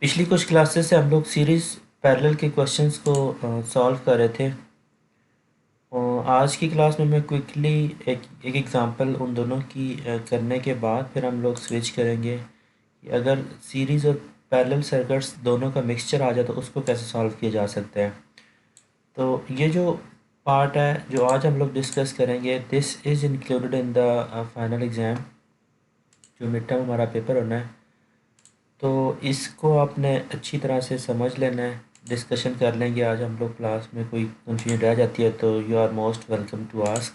पिछली कुछ क्लासेस से हम लोग सीरीज़ पैरेलल के क्वेश्चंस को सॉल्व कर रहे थे। और आज की क्लास में मैं क्विकली एक एग्ज़ाम्पल उन दोनों की करने के बाद फिर हम लोग स्विच करेंगे कि अगर सीरीज़ और पैरेलल सर्किट्स दोनों का मिक्सचर आ जाए तो उसको कैसे सॉल्व किया जा सकता है। तो ये जो पार्ट है जो आज हम लोग डिस्कस करेंगे, this is included in the final exam, जो मिड टर्म हमारा पेपर होना है। तो इसको आपने अच्छी तरह से समझ लेना है। डिस्कशन कर लेंगे आज हम लोग क्लास में, कोई कंफ्यूजन रह जाती है तो you are most welcome to ask.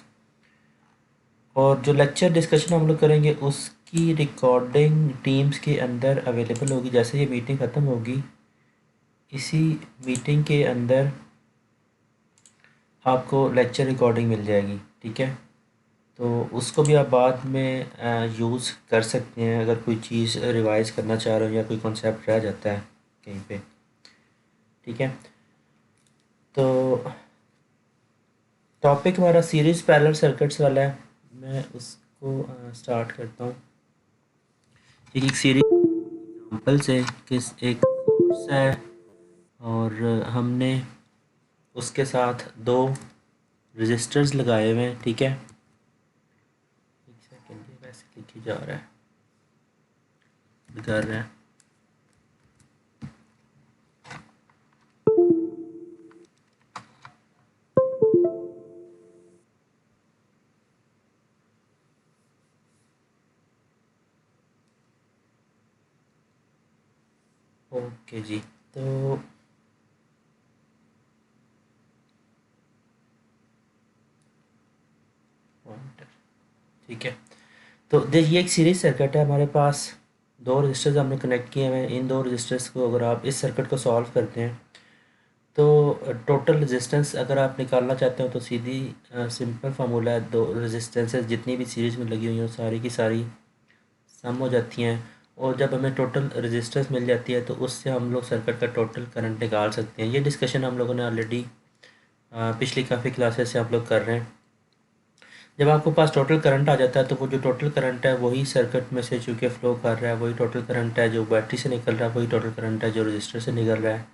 और जो लेक्चर डिस्कशन हम लोग करेंगे उसकी रिकॉर्डिंग टीम्स के अंदर अवेलेबल होगी। जैसे ये मीटिंग ख़त्म होगी, इसी मीटिंग के अंदर आपको लेक्चर रिकॉर्डिंग मिल जाएगी, ठीक है। तो उसको भी आप बाद में यूज़ कर सकते हैं अगर कोई चीज़ रिवाइज़ करना चाह रहे हो या कोई कॉन्सेप्ट रह जाता है कहीं पे, ठीक है। तो टॉपिक हमारा सीरीज़ पैरेलल सर्किट्स वाला है। मैं उसको स्टार्ट करता हूँ। एक सीरीज एग्जांपल से किस एक कोर्स है और हमने उसके साथ दो रजिस्टर्स लगाए हुए हैं, ठीक है। एक सेकेंड, ये वैसे लिखी जा रहा है, कर रहे हैं। ओके जी। तो ठीक है। तो ये एक सीरीज सर्किट है हमारे पास। दो रजिस्टर्स हमने कनेक्ट किए हुए हैं। इन दो रजिस्टर्स को अगर आप इस सर्किट को सॉल्व करते हैं तो टोटल रेजिस्टेंस अगर आप निकालना चाहते हो तो सीधी सिंपल फार्मूला है, दो रेजिस्टेंसेस जितनी भी सीरीज़ में लगी हुई हैं सारी की सारी सम हो जाती हैं। और जब हमें टोटल रेजिस्टेंस मिल जाती है तो उससे हम लोग सर्किट का टोटल करंट निकाल सकते हैं। ये डिस्कशन हम लोगों ने ऑलरेडी पिछली काफ़ी क्लासेस से आप लोग कर रहे हैं। जब आपके पास टोटल करंट आ जाता है तो वो जो टोटल करंट है वही सर्किट में से चूँकि फ़्लो कर रहा है, वही टोटल करंट है जो बैटरी से निकल रहा है, वही टोटल करंट है जो रजिस्टर से निकल रहा है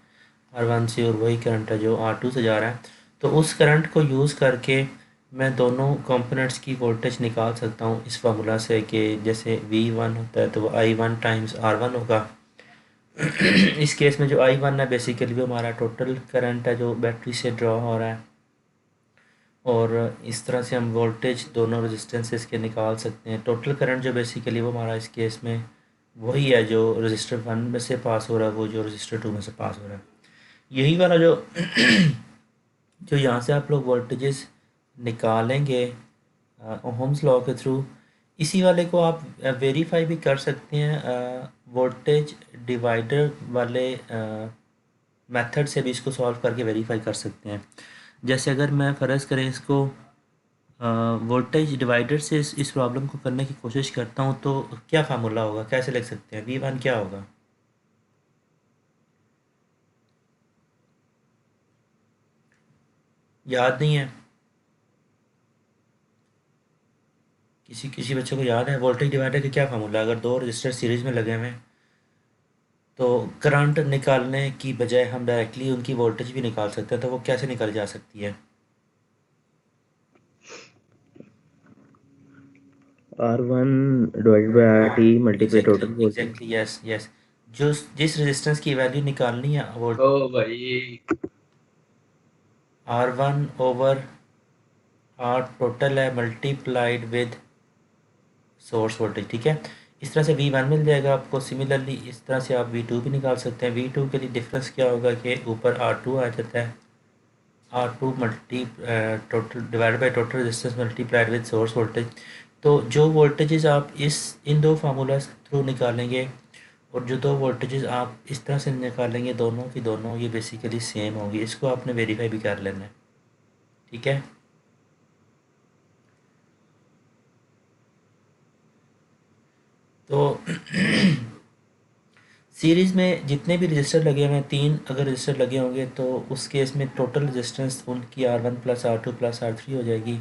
R1 से, और वही करंट है जो R2 से जा रहा है। तो उस करंट को यूज़ करके मैं दोनों कंपोनेंट्स की वोल्टेज निकाल सकता हूँ इस फार्मूला से कि जैसे V1 होता है तो वो I1 टाइम्स R1 होगा। इस केस में जो I1 है बेसिकली वो हमारा टोटल करंट है जो बैटरी से ड्रॉ हो रहा है। और इस तरह से हम वोल्टेज दोनों रेजिस्टेंसेस के निकाल सकते हैं। टोटल करंट जो बेसिकली वो हमारा इस केस में वही है जो रजिस्टर 1 में से पास हो रहा है, वो जो रजिस्टर 2 में से पास हो रहा है। यही वाला जो जो यहाँ से आप लोग वोल्टेजेस निकालेंगे ओहम्स लॉ के थ्रू, इसी वाले को आप वेरीफाई भी कर सकते हैं वोल्टेज डिवाइडर वाले मेथड से भी इसको सॉल्व करके वेरीफाई कर सकते हैं। जैसे अगर मैं फ़र्ज़ करें इसको वोल्टेज डिवाइडर से इस प्रॉब्लम को करने की कोशिश करता हूँ तो क्या फार्मूला होगा, कैसे लिख सकते हैं? V1 क्या होगा? याद नहीं है? किसी किसी बच्चे को याद है वोल्टेज डिवाइडर का क्या फार्मूला? अगर दो रजिस्टर सीरीज में लगे हुए हैं तो करंट निकालने की बजाय हम डायरेक्टली उनकी वोल्टेज भी निकाल सकते हैं, तो वो कैसे निकाली जा सकती है? R1 divided by RT multiply exactly total voltage. Exactly, yes yes. जो जिस रेजिस्टेंस की वैल्यू निकालनी है वो ओ भाई। R1 ओवर R टोटल है मल्टीप्लाइड विद सोर्स वोल्टेज, ठीक है। इस तरह से V1 मिल जाएगा आपको। सिमिलरली इस तरह से आप V2 भी निकाल सकते हैं। V2 के लिए डिफरेंस क्या होगा कि ऊपर R2 आ जाता है, R2 multi total divide by total resistance multiplied with source voltage. तो जो वोल्टेजेस आप इन दो फार्मूला थ्रू निकालेंगे और जो दो वोल्टेजेस आप इस तरह से निकालेंगे, दोनों की दोनों ये बेसिकली सेम होगी। इसको आपने वेरीफाई भी कर लेना है, ठीक है। तो सीरीज़ में जितने भी रजिस्टर लगे हुए हैं, तीन अगर रजिस्टर लगे होंगे तो उस केस में टोटल रेजिस्टेंस उनकी R1 plus R2 plus R3 हो जाएगी।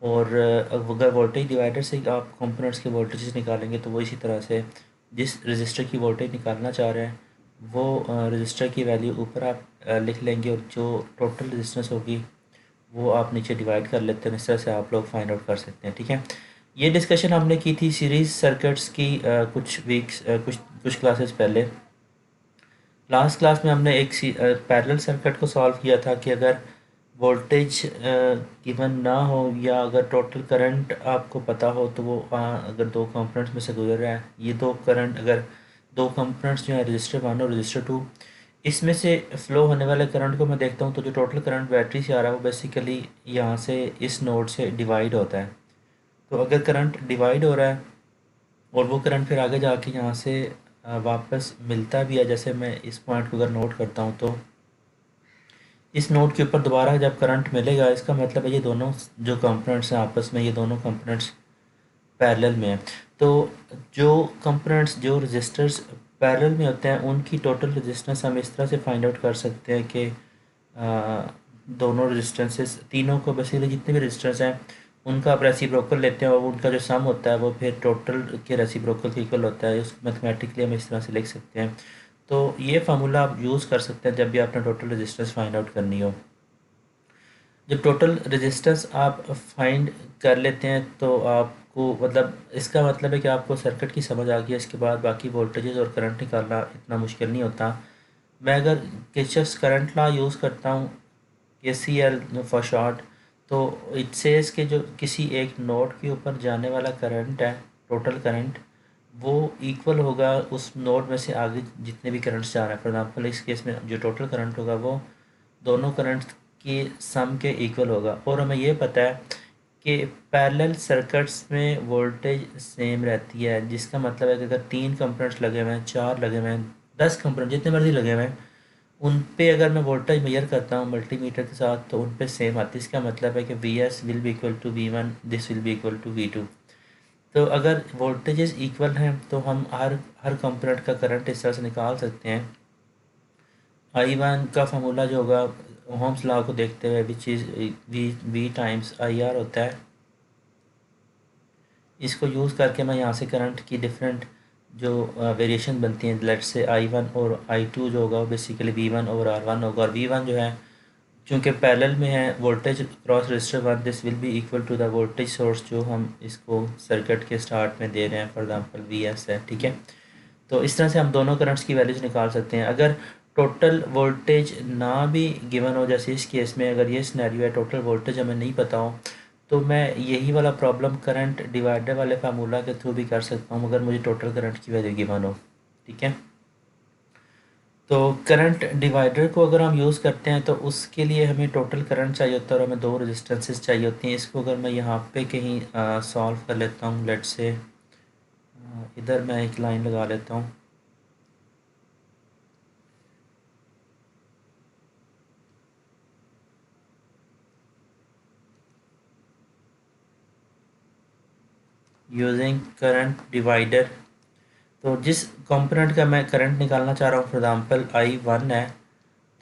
और अगर वोल्टेज डिवाइडर से आप कंपोनेंट्स के वोल्टेजेस निकालेंगे तो वो इसी तरह से जिस रजिस्टर की वोल्टेज निकालना चाह रहे हैं वो रजिस्टर की वैल्यू ऊपर आप लिख लेंगे और जो टोटल रेजिस्टेंस होगी वो आप नीचे डिवाइड कर लेते हैं। इस तरह से आप लोग फाइंड आउट कर सकते हैं, ठीक है। ये डिस्कशन हमने की थी सीरीज सर्किट्स की कुछ वीक्स कुछ कुछ क्लासेस पहले। लास्ट क्लास में हमने एक पैरेलल सर्किट को सॉल्व किया था कि अगर वोल्टेज गिवन ना हो या अगर टोटल करंट आपको पता हो तो वो अगर दो कंपोनेंट्स में से गुजर रहा है, ये दो करंट अगर दो कंपोनेंट्स जो है रजिस्टर 1 और रजिस्टर 2, इसमें से फ़्लो होने वाले करंट को मैं देखता हूँ तो जो टोटल करंट बैटरी से आ रहा है वो बेसिकली यहाँ से इस नोड से डिवाइड होता है। तो अगर करंट डिवाइड हो रहा है और वो करंट फिर आगे जाके यहाँ से वापस मिलता भी है, जैसे मैं इस पॉइंट को अगर नोट करता हूँ तो इस नोड के ऊपर दोबारा जब करंट मिलेगा इसका मतलब है ये दोनों जो कंपोनेंट्स हैं आपस में, ये दोनों कंपोनेंट्स पैरेलल में है। तो जो कंपोनेंट्स जो रेजिस्टर्स पैरेलल में होते हैं उनकी टोटल रेजिस्टेंस हम इस तरह से फाइंड आउट कर सकते हैं कि दोनों रेजिस्टेंसेस तीनों को बेसिकली जितने भी रेजिस्टेंस हैं उनका आप रेसिप्रोकल लेते हैं और उनका जो सम होता है वो फिर टोटल के रेसिप्रोकल के इक्वल होता है। उसको मैथमेटिकली हम इस तरह से लिख सकते हैं। तो ये फार्मूला आप यूज़ कर सकते हैं जब भी आपने टोटल रेजिस्टेंस फाइंड आउट करनी हो। जब टोटल रेजिस्टेंस आप फाइंड कर लेते हैं तो आपको मतलब इसका मतलब है कि आपको सर्किट की समझ आ गई है। इसके बाद बाकी वोल्टेजेस और करंट निकालना इतना मुश्किल नहीं होता। मैं अगर किरचॉफ्स करंट लॉ यूज़ करता हूँ, KCL फॉर शॉर्ट, तो इट सेज के जो किसी एक नोड के ऊपर जाने वाला करंट है, टोटल करंट, वो इक्वल होगा उस नोड में से आगे जितने भी करंट्स जा रहे हैं। फॉर एग्जांपल इस केस में जो टोटल करंट होगा वो दोनों करंट के सम के इक्वल होगा। और हमें ये पता है कि पैरेलल सर्किट्स में वोल्टेज सेम रहती है, जिसका मतलब है कि अगर 3 कंपोनेंट्स लगे हुए हैं, 4 लगे हुए हैं, 10 कंपोनेंट जितने मर्जी लगे हुए हैं, उन पे अगर मैं वोल्टेज मेजर करता हूँ मल्टीमीटर के साथ तो उन पे सेम आती है। इसका मतलब है कि VS will be equal to V1, this will be equal to V2। तो अगर वोल्टेजेस इक्वल हैं तो हम हर हर कंपोनेंट का करंट इस तरह से निकाल सकते हैं। I1 का फार्मूला जो होगा ओहम्स लॉ को देखते हुए which is V times IR होता है। इसको यूज़ करके मैं यहाँ से करंट की डिफरेंट जो वेरिएशन बनती हैं, लेट्स से I1 और I2 जो होगा वो बेसिकली V1 और R1 होगा। और V1 जो है चूँकि पैरेलल में है voltage cross resistor 1, this will be equal to the voltage source जो हम इसको सर्किट के स्टार्ट में दे रहे हैं, फॉर एग्जांपल VS है, ठीक है। तो इस तरह से हम दोनों करंट्स की वैल्यूज निकाल सकते हैं। अगर टोटल वोल्टेज ना भी गिवन हो, जैसे इस केस में अगर ये सिनेरियो है टोटल वोल्टेज हमें नहीं पता हो, तो मैं यही वाला प्रॉब्लम करंट डिवाइडर वाले फार्मूला के थ्रू भी कर सकता हूँ अगर मुझे टोटल करंट की वैल्यू गिवन हो, ठीक है। तो करंट डिवाइडर को अगर हम यूज़ करते हैं तो उसके लिए हमें टोटल करंट चाहिए होता है और हमें दो रेजिस्टेंसेस चाहिए होती हैं। इसको अगर मैं यहाँ पे कहीं सॉल्व कर लेता हूँ, लेट से इधर मैं एक लाइन लगा लेता हूँ। यूजिंग करंट डिवाइडर, तो जिस कंपोनेंट का मैं करंट निकालना चाह रहा हूँ, फॉर एग्जांपल I1 है,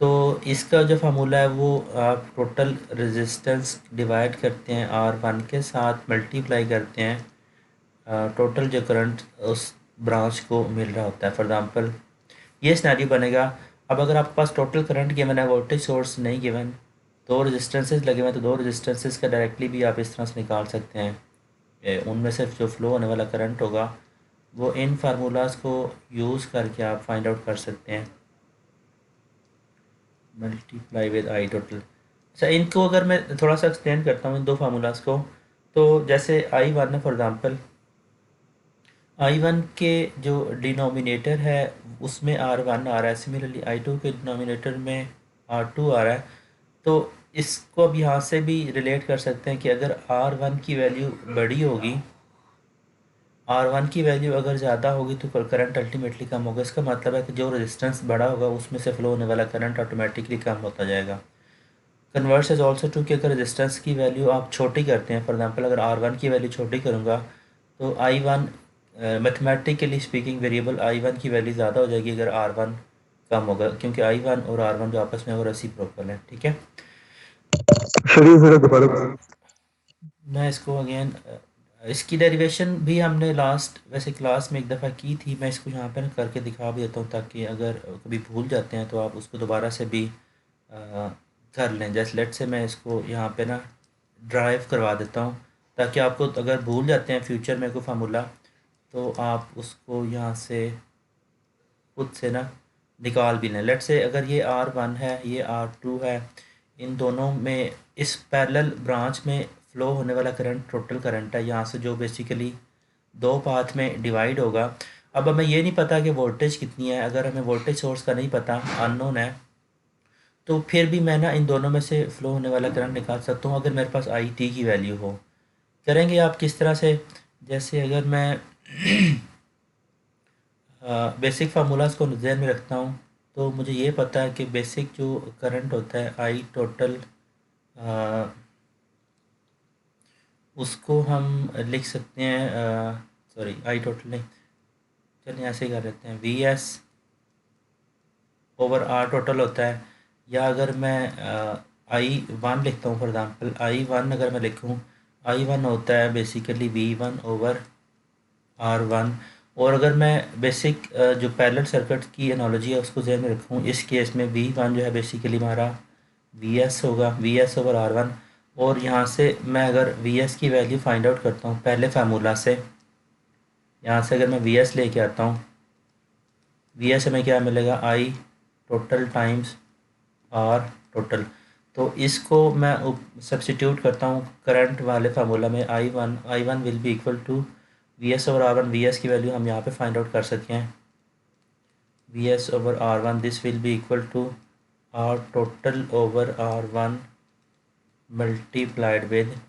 तो इसका जो फार्मूला है वो आप टोटल रेजिस्टेंस डिवाइड करते हैं R1 के साथ, मल्टीप्लाई करते हैं टोटल जो करंट उस ब्रांच को मिल रहा होता है। फॉर एग्जांपल ये सिनेरियो बनेगा। अब अगर आपके पास टोटल करंट गिवन है, वोल्टेज सोर्स नहीं गिवन, दो रेजिस्टेंसेस लगे हुए हैं, तो दो रेजिस्टेंसेस का डायरेक्टली भी आप इस तरह से निकाल सकते हैं। उनमें से जो फ्लो होने वाला करंट होगा वो इन फार्मूलाज को यूज़ करके आप फाइंड आउट कर सकते हैं, मल्टीप्लाई विद आई टोटल। अच्छा, इनको अगर मैं थोड़ा सा एक्सप्लेन करता हूँ इन दो फार्मूलाज को, तो जैसे I1 है, फॉर एग्जांपल I1 के जो डिनोमिनेटर है उसमें R1 आ रहा है, सिमिलरली I2 के डिनोमिनेटर में R2 आ रहा है। तो इसको अब यहाँ से भी रिलेट कर सकते हैं कि अगर R1 की वैल्यू बड़ी होगी, R1 की वैल्यू अगर ज़्यादा होगी तो करंट अल्टीमेटली कम होगा। इसका मतलब है कि जो रेजिस्टेंस बड़ा होगा उसमें से फ्लो होने वाला करंट ऑटोमेटिकली कम होता जाएगा। कन्वर्स इज ऑल्सो ट्रू कि अगर रेजिस्टेंस की वैल्यू आप छोटी करते हैं, फॉर एग्जांपल अगर R1 की वैल्यू छोटी करूँगा तो I1 mathematically speaking variable I1 की वैल्यू ज़्यादा हो जाएगी अगर R1 कम होगा, क्योंकि I1 और R1 जो आपस में वो रेसिप्रोकल है, ठीक है। शुरू से दोबारा। मैं इसको अगेन इसकी डेरिवेशन भी हमने लास्ट वैसे क्लास में एक दफ़ा की थी। मैं इसको यहाँ पे ना करके दिखा भी देता हूँ, ताकि अगर कभी भूल जाते हैं तो आप उसको दोबारा से भी कर लें। जैसे लेट से मैं इसको यहाँ पे ना ड्राइव करवा देता हूँ, ताकि आपको अगर भूल जाते हैं फ्यूचर में कोई फार्मूला, तो आप उसको यहाँ से खुद से ना निकाल भी लें। लेट से अगर ये R1 है, ये R2 है, इन दोनों में इस पैरेलल ब्रांच में फ़्लो होने वाला करंट टोटल करंट है, यहाँ से जो बेसिकली दो पाथ में डिवाइड होगा। अब हमें ये नहीं पता कि वोल्टेज कितनी है। अगर हमें वोल्टेज सोर्स का नहीं पता, अननोन है, तो फिर भी मैं ना इन दोनों में से फ़्लो होने वाला करंट निकाल सकता हूँ, अगर मेरे पास आई टी की वैल्यू हो। करेंगे आप किस तरह से? जैसे अगर मैं बेसिक फार्मूलाज को ध्यान में रखता हूँ, तो मुझे ये पता है कि बेसिक जो करंट होता है आई टोटल, उसको हम लिख सकते हैं, सॉरी आई टोटल नहीं, चलिए ऐसे ही कर लेते हैं, V S over R total होता है। या अगर मैं I1 लिखता हूँ, फॉर एग्ज़ाम्पल I1 अगर मैं लिखूँ, I1 होता है बेसिकली V1 ओवर R1। और अगर मैं बेसिक जो पैरेलल सर्किट की एनालॉजी है उसको ज़हन में रखूँ, इस केस में V1 जो है बेसिकली हमारा VS होगा, VS ओवर R1। और यहाँ से मैं अगर VS की वैल्यू फाइंड आउट करता हूँ पहले फार्मूला से, यहाँ से अगर मैं VS लेके आता हूँ, VS हमें क्या मिलेगा, I total times R total. तो इसको मैं सब्सटीट्यूट करता हूँ करंट वाले फार्मूला में, I one will be equal to V S over R1। V S की वैल्यू हम यहाँ पे फाइंड आउट कर सकते हैं, V S over R1 this will be equal to R total over R1 multiplied with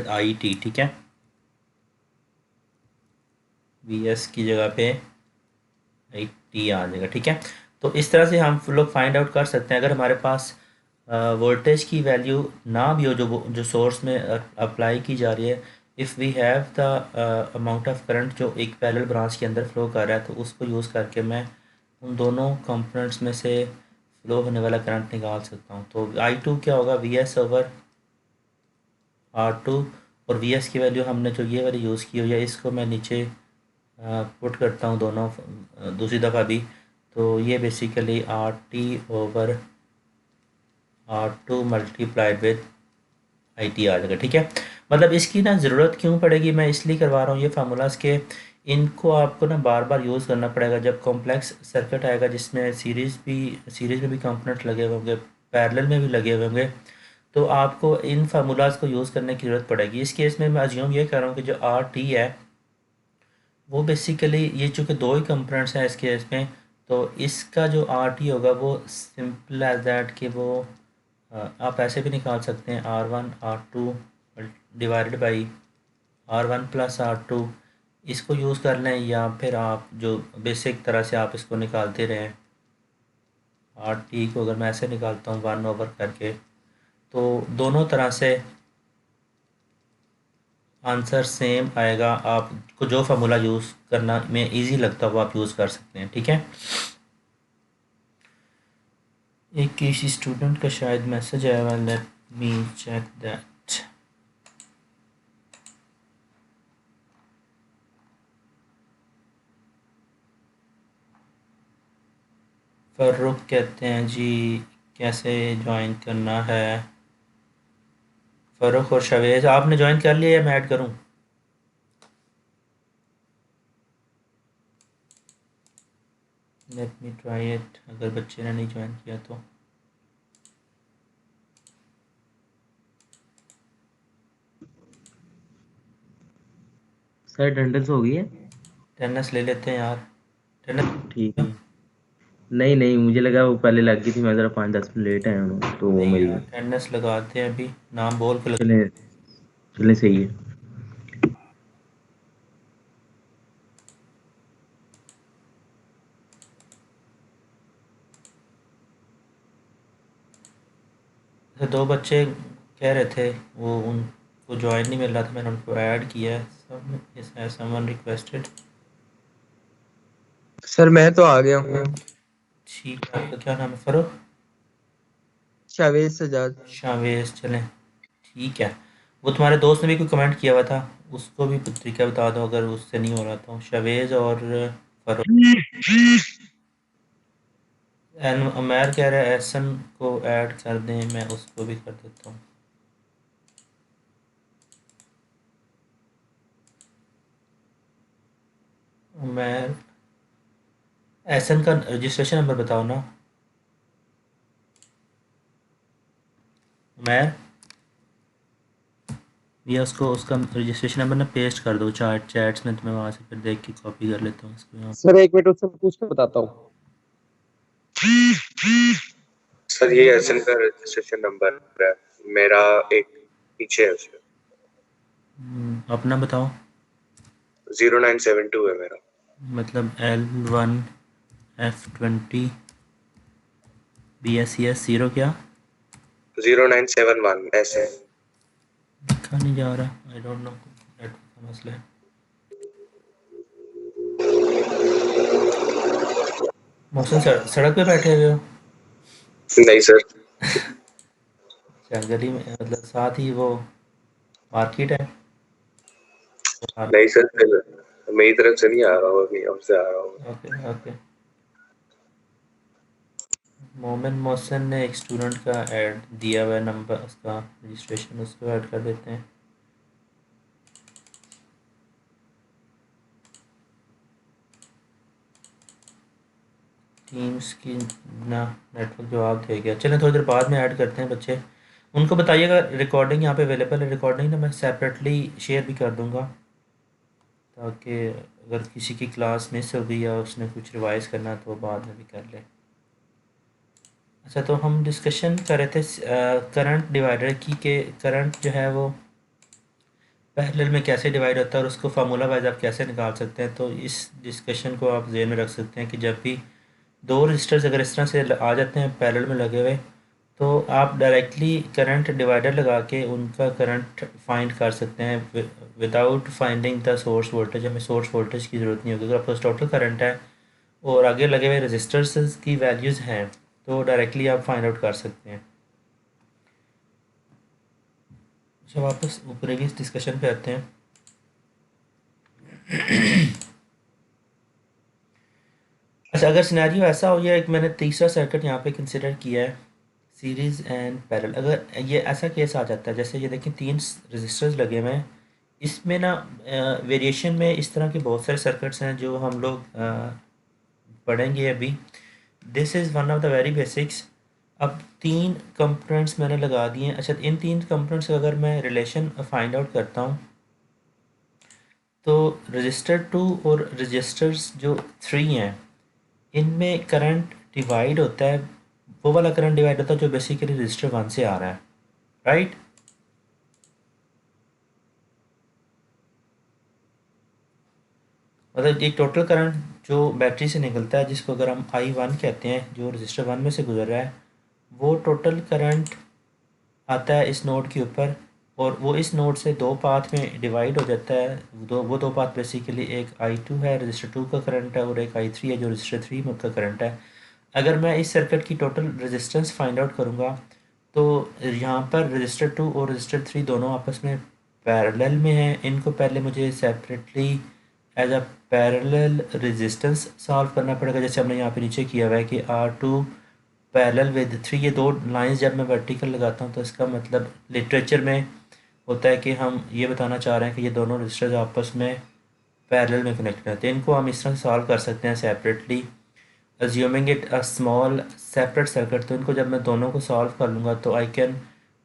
I T. ठीक है, we S की जगह पे आई टी आ जाएगा। ठीक है, तो इस तरह से हम लोग फाइंड आउट कर सकते हैं। अगर हमारे पास वोल्टेज की वैल्यू ना भी हो, जो सोर्स में अप्लाई की जा रही है, if we have the amount of current जो एक पैरेलल ब्रांच के अंदर फ्लो कर रहा है, तो उसको यूज़ करके मैं उन दोनों कंपोनेंट्स में से फ्लो होने वाला करंट निकाल सकता हूँ। तो I2 क्या होगा, वी एस ओवर R2। और वी एस की वैल्यू हमने जो ये वाली यूज़ की हुई है, इसको मैं नीचे पुट करता हूँ दोनों दूसरी दफ़ा भी। तो ये basically RT over R2 multiplied with IT आ जाएगा। ठीक है, मतलब इसकी ना ज़रूरत क्यों पड़ेगी, मैं इसलिए करवा रहा हूँ ये फार्मूलाज के, इनको आपको ना बार बार यूज़ करना पड़ेगा जब कॉम्प्लेक्स सर्किट आएगा, जिसमें सीरीज़ में भी कंपोनेंट लगे हुए होंगे, पैरेलल में भी लगे हुए होंगे, तो आपको इन फार्मूलाज को यूज़ करने की ज़रूरत पड़ेगी। इस केस में मैं अज्यूम ये कर रहा हूँ कि जो RT है वो बेसिकली, ये चूँकि दो ही कंपोनेंट्स हैं इस केस में, तो इसका जो RT होगा वो सिंपल एज दैट कि वो आप ऐसे भी निकाल सकते हैं, R1 R2 divided by R1 plus R2। इसको यूज़ कर लें, या फिर आप जो बेसिक तरह से आप इसको निकालते रहें, RT को अगर मैं ऐसे निकालता हूँ 1 ओवर करके, तो दोनों तरह से आंसर सेम आएगा। आपको जो फार्मूला यूज़ करना में इजी लगता है वो आप यूज़ कर सकते हैं। ठीक है, एक किसी स्टूडेंट का शायद मैसेज आया हुआ, let me check that. Farrukh कहते हैं जी, कैसे ज्वाइन करना है? फर्रुख और शवेज, आपने ज्वाइन कर लिया या मैं ऐड करूं? लेट मी ट्राई इट, अगर बच्चे ने नहीं ज्वाइन किया तो। सर अटेंडेंस हो गई है? अटेंडेंस ले लेते हैं यार, ठीक अटेंडेंस। है। नहीं नहीं, मुझे लगा वो पहले लग गई थी, मैं ज़रा 5-10 मिनट लेट आया हूँ तो वो नहीं मेरी। यार, अटेंडेंस लगाते हैं, अभी नाम बोल के लगा। चले चले, सही है। तो दो बच्चे कह रहे थे वो उनको ज्वाइन नहीं मिल रहा था, मैंने उनको ऐड किया है। Someone requested. सर मैं तो आ गया हूँ। ठीक है, आपका क्या नाम है? फरोख शावेज सजाद। शावेज, चलें ठीक है। वो तुम्हारे दोस्त ने भी कोई कमेंट किया हुआ था, उसको भी तरीका बता दो अगर उससे नहीं हो रहा तो। शवेज और फरोज। एन उमैर कह रहा है एहसन को ऐड कर दें, मैं उसको भी कर देता हूँ। उमैर, एहसन का रजिस्ट्रेशन नंबर बताओ ना। उमैर, या उसको उसका रजिस्ट्रेशन नंबर ना पेस्ट कर दो चैट्स में, तो मैं वहाँ से फिर देख के कॉपी कर लेता हूँ इसको यहाँ। सर एक मिनट उससे पूछ के बताता हूँ। सर ये एसएन का रजिस्ट्रेशन नंबर है, मेरा एक पीछे है उसमें। अपना बताओ। 0972 है मेरा। मतलब L1F20 BSCS 0 क्या 0971 ऐसे। लिखा नहीं जा रहा, आई डोंट नो, नेटवर्क का मसला है। मोहसिन सड़क पे बैठे हुए हो? नहीं सर। अच्छा, गली में मतलब साथ ही वो मार्केट है? नहीं सर, फिर मेरी तरफ से नहीं आ रहा हूँ, अभी हमसे आ रहा हूँ। Okay okay. मोमिन मोहसिन ने एक स्टूडेंट का ऐड दिया हुआ है नंबर, उसका रजिस्ट्रेशन, उसको ऐड कर देते हैं। टीम्स की ना नेटवर्क जवाब दे गया। चलें थोड़ी देर बाद में ऐड करते हैं बच्चे। उनको बताइएगा रिकॉर्डिंग यहाँ पे अवेलेबल है, रिकॉर्डिंग ना मैं सेपरेटली शेयर भी कर दूँगा, ताकि अगर किसी की क्लास मिस हो गई या उसने कुछ रिवाइज करना तो वो बाद में भी कर ले। अच्छा, तो हम डिस्कशन कर रहे थे करंट डिवाइडर की, के करंट जो है वो पैरेलल में कैसे डिवाइड होता है और उसको फार्मूला वाइज आप कैसे निकाल सकते हैं। तो इस डिस्कशन को आप ज़हन में रख सकते हैं कि जब भी दो रजिस्टर्स अगर इस तरह से आ जाते हैं पैरेलल में लगे हुए, तो आप डायरेक्टली करंट डिवाइडर लगा के उनका करंट फाइंड कर सकते हैं without finding the source voltage. हमें सोर्स वोल्टेज की ज़रूरत नहीं होगी। अगर आपके पास टोटल करंट है और आगे लगे हुए रजिस्टर्स की वैल्यूज़ हैं तो डायरेक्टली आप फाइंड आउट कर सकते हैं। अच्छा, वापस प्रीवियस डिस्कशन पे आते हैं। अच्छा, अगर सिनेरियो ऐसा हो, या एक मैंने तीसरा सर्किट यहाँ पे कंसिडर किया है, सीरीज़ एंड पैरेलल। अगर ये ऐसा केस आ जाता है, जैसे ये देखिए तीन रजिस्टर्स लगे हुए हैं, इसमें ना वेरिएशन में इस तरह के बहुत सारे सर्किट्स हैं जो हम लोग पढ़ेंगे अभी। This is one of the very basics. अब तीन कंपोनेंट्स मैंने लगा दिए हैं। अच्छा, इन तीन कंपोनेंट्स का अगर मैं रिलेशन फाइंड आउट करता हूँ, तो रजिस्टर 2 और रजिस्टर्स जो 3 हैं, इनमें करंट डिवाइड होता है, वो वाला करंट डिवाइड होता है जो बेसिकली रजिस्टर 1 से आ रहा है, राइट। मतलब एक टोटल करंट जो बैटरी से निकलता है, जिसको अगर हम I1 कहते हैं, जो रजिस्टर 1 में से गुजर रहा है, वो टोटल करंट आता है इस नोड के ऊपर, और वो इस नोड से दो पाथ में डिवाइड हो जाता है। दो पाथ बेसिकली, एक I2 है रजिस्टर 2 का करंट है, और एक I3 है जो रजिस्टर 3 का करंट है। अगर मैं इस सर्किट की टोटल रेजिस्टेंस फाइंड आउट करूँगा, तो यहाँ पर रजिस्टर 2 और रजिस्टर 3 दोनों आपस में पैरेलल में हैं। इनको पहले मुझे separately as a parallel resistance solve करना पड़ेगा, जैसे हमने यहाँ पे नीचे किया हुआ है कि R2 पैरेलल विद 3। ये दो लाइंस जब मैं वर्टिकल लगाता हूँ तो इसका मतलब लिटरेचर में होता है कि हम ये बताना चाह रहे हैं कि ये दोनों रजिस्टर्स आपस में पैरेलल में कनेक्ट हैं। तो इनको हम इस तरह सॉल्व कर सकते हैं separately, assuming it a small separate circuit। तो इनको जब मैं दोनों को सॉल्व कर लूँगा तो I can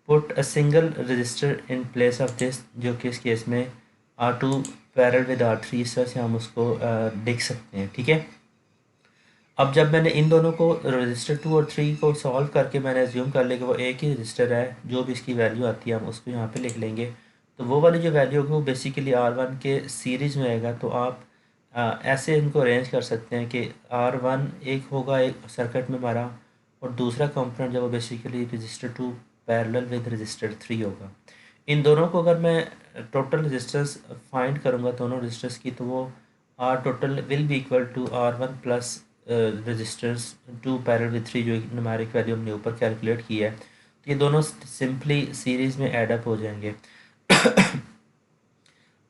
put a single register in place of this, जो कि इस केस में R2 पैरेलल विद R3, इस तरह से हम उसको लिख सकते हैं, ठीक है। अब जब मैंने इन दोनों को रजिस्टर 2 और 3 को सॉल्व करके मैंने एज्यूम कर लिया कि वो एक ही रजिस्टर है, जो भी इसकी वैल्यू आती है हम उसको यहाँ पे लिख लेंगे। तो वो वाली जो वैल्यू होगी वो बेसिकली R1 के सीरीज़ में आएगा। तो आप ऐसे इनको अरेंज कर सकते हैं कि R1 एक होगा एक सर्किट में हमारा, और दूसरा कंपोनेंट जो वो basically register 2 parallel with register 3 होगा। इन दोनों को अगर मैं टोटल रजिस्टर्स फाइंड करूँगा दोनों रजिस्टर्स की, तो वो R total will be equal to R1 plus resistors 2 parallel with 3, जो एक न्यूमेरिक वैल्यू हमने ऊपर कैलकुलेट की है। तो ये दोनों सिंपली सीरीज़ में ऐड अप हो जाएंगे।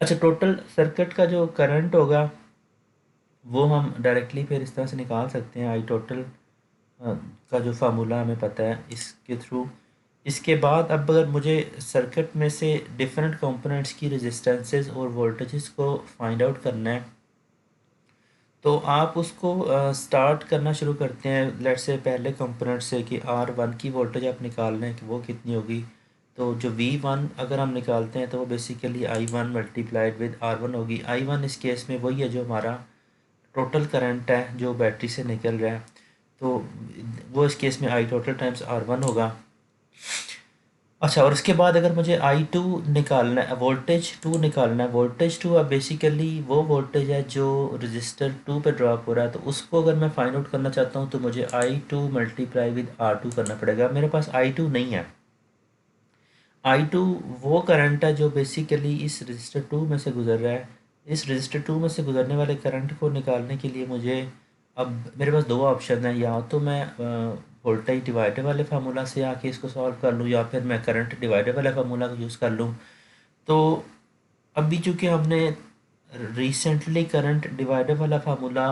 अच्छा, टोटल सर्किट का जो करंट होगा वो हम डायरेक्टली फिर इस तरह से निकाल सकते हैं, आई टोटल का जो फार्मूला हमें पता है इसके थ्रू। इसके बाद अब अगर मुझे सर्किट में से डिफरेंट कंपोनेंट्स की रेजिस्टेंसेस और वोल्टेजेस को फाइंड आउट करना है, तो आप उसको स्टार्ट करना शुरू करते हैं लेट्स से पहले कंपोनेंट से कि R1 की वोल्टेज आप निकाल लें कि वो कितनी होगी। तो जो V1 अगर हम निकालते हैं तो वो basically I1 multiplied with R1 होगी। I1 इस केस में वही है जो हमारा टोटल करंट है जो बैटरी से निकल रहा है, तो वो इस केस में आई टोटल टाइम्स R1 होगा। अच्छा, और उसके बाद अगर मुझे I2 निकालना है, वोल्टेज 2 निकालना है, वोल्टेज 2 अब बेसिकली वो वोल्टेज है जो रजिस्टर 2 पे ड्रॉप हो रहा है, तो उसको अगर मैं फाइंड आउट करना चाहता हूँ तो मुझे I2 मल्टीप्लाई विद R2 करना पड़ेगा। मेरे पास I2 नहीं है। I2 वो करंट है जो बेसिकली इस रजिस्टर 2 में से गुजर रहा है। इस रजिस्टर 2 में से गुजरने वाले करंट को निकालने के लिए मुझे अब मेरे पास दो ऑप्शन हैं, या तो मैं वोल्टेज डिवाइडर वाले फार्मूला से आके इसको सॉल्व कर लूँ या फिर मैं करंट डिवाइडर वाले फार्मूला को यूज़ कर लूँ। तो अभी चूँकि हमने रिसेंटली करंट डिवाइडर वाला फार्मूला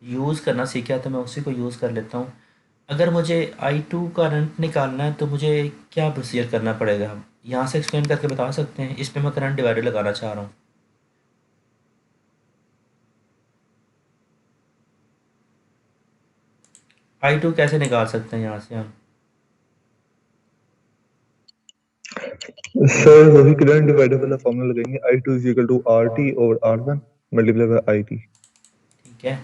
यूज़ करना सीखा है तो मैं उसी को यूज़ कर लेता हूँ। अगर मुझे I2 करंट निकालना है तो मुझे क्या प्रोसीजर करना पड़ेगा, यहाँ से एक्सप्लेन करके बता सकते हैं? इस पे मैं करंट डिवाइडर लगाना चाह रहा हूँ। I2 कैसे निकाल सकते हैं यहाँ से हम? सर वही करंट डिवाइडर वाला फॉर्मूला लगाएंगे, I2 is equal to RT और R1 मल्टीप्लाई बाय IT। ठीक है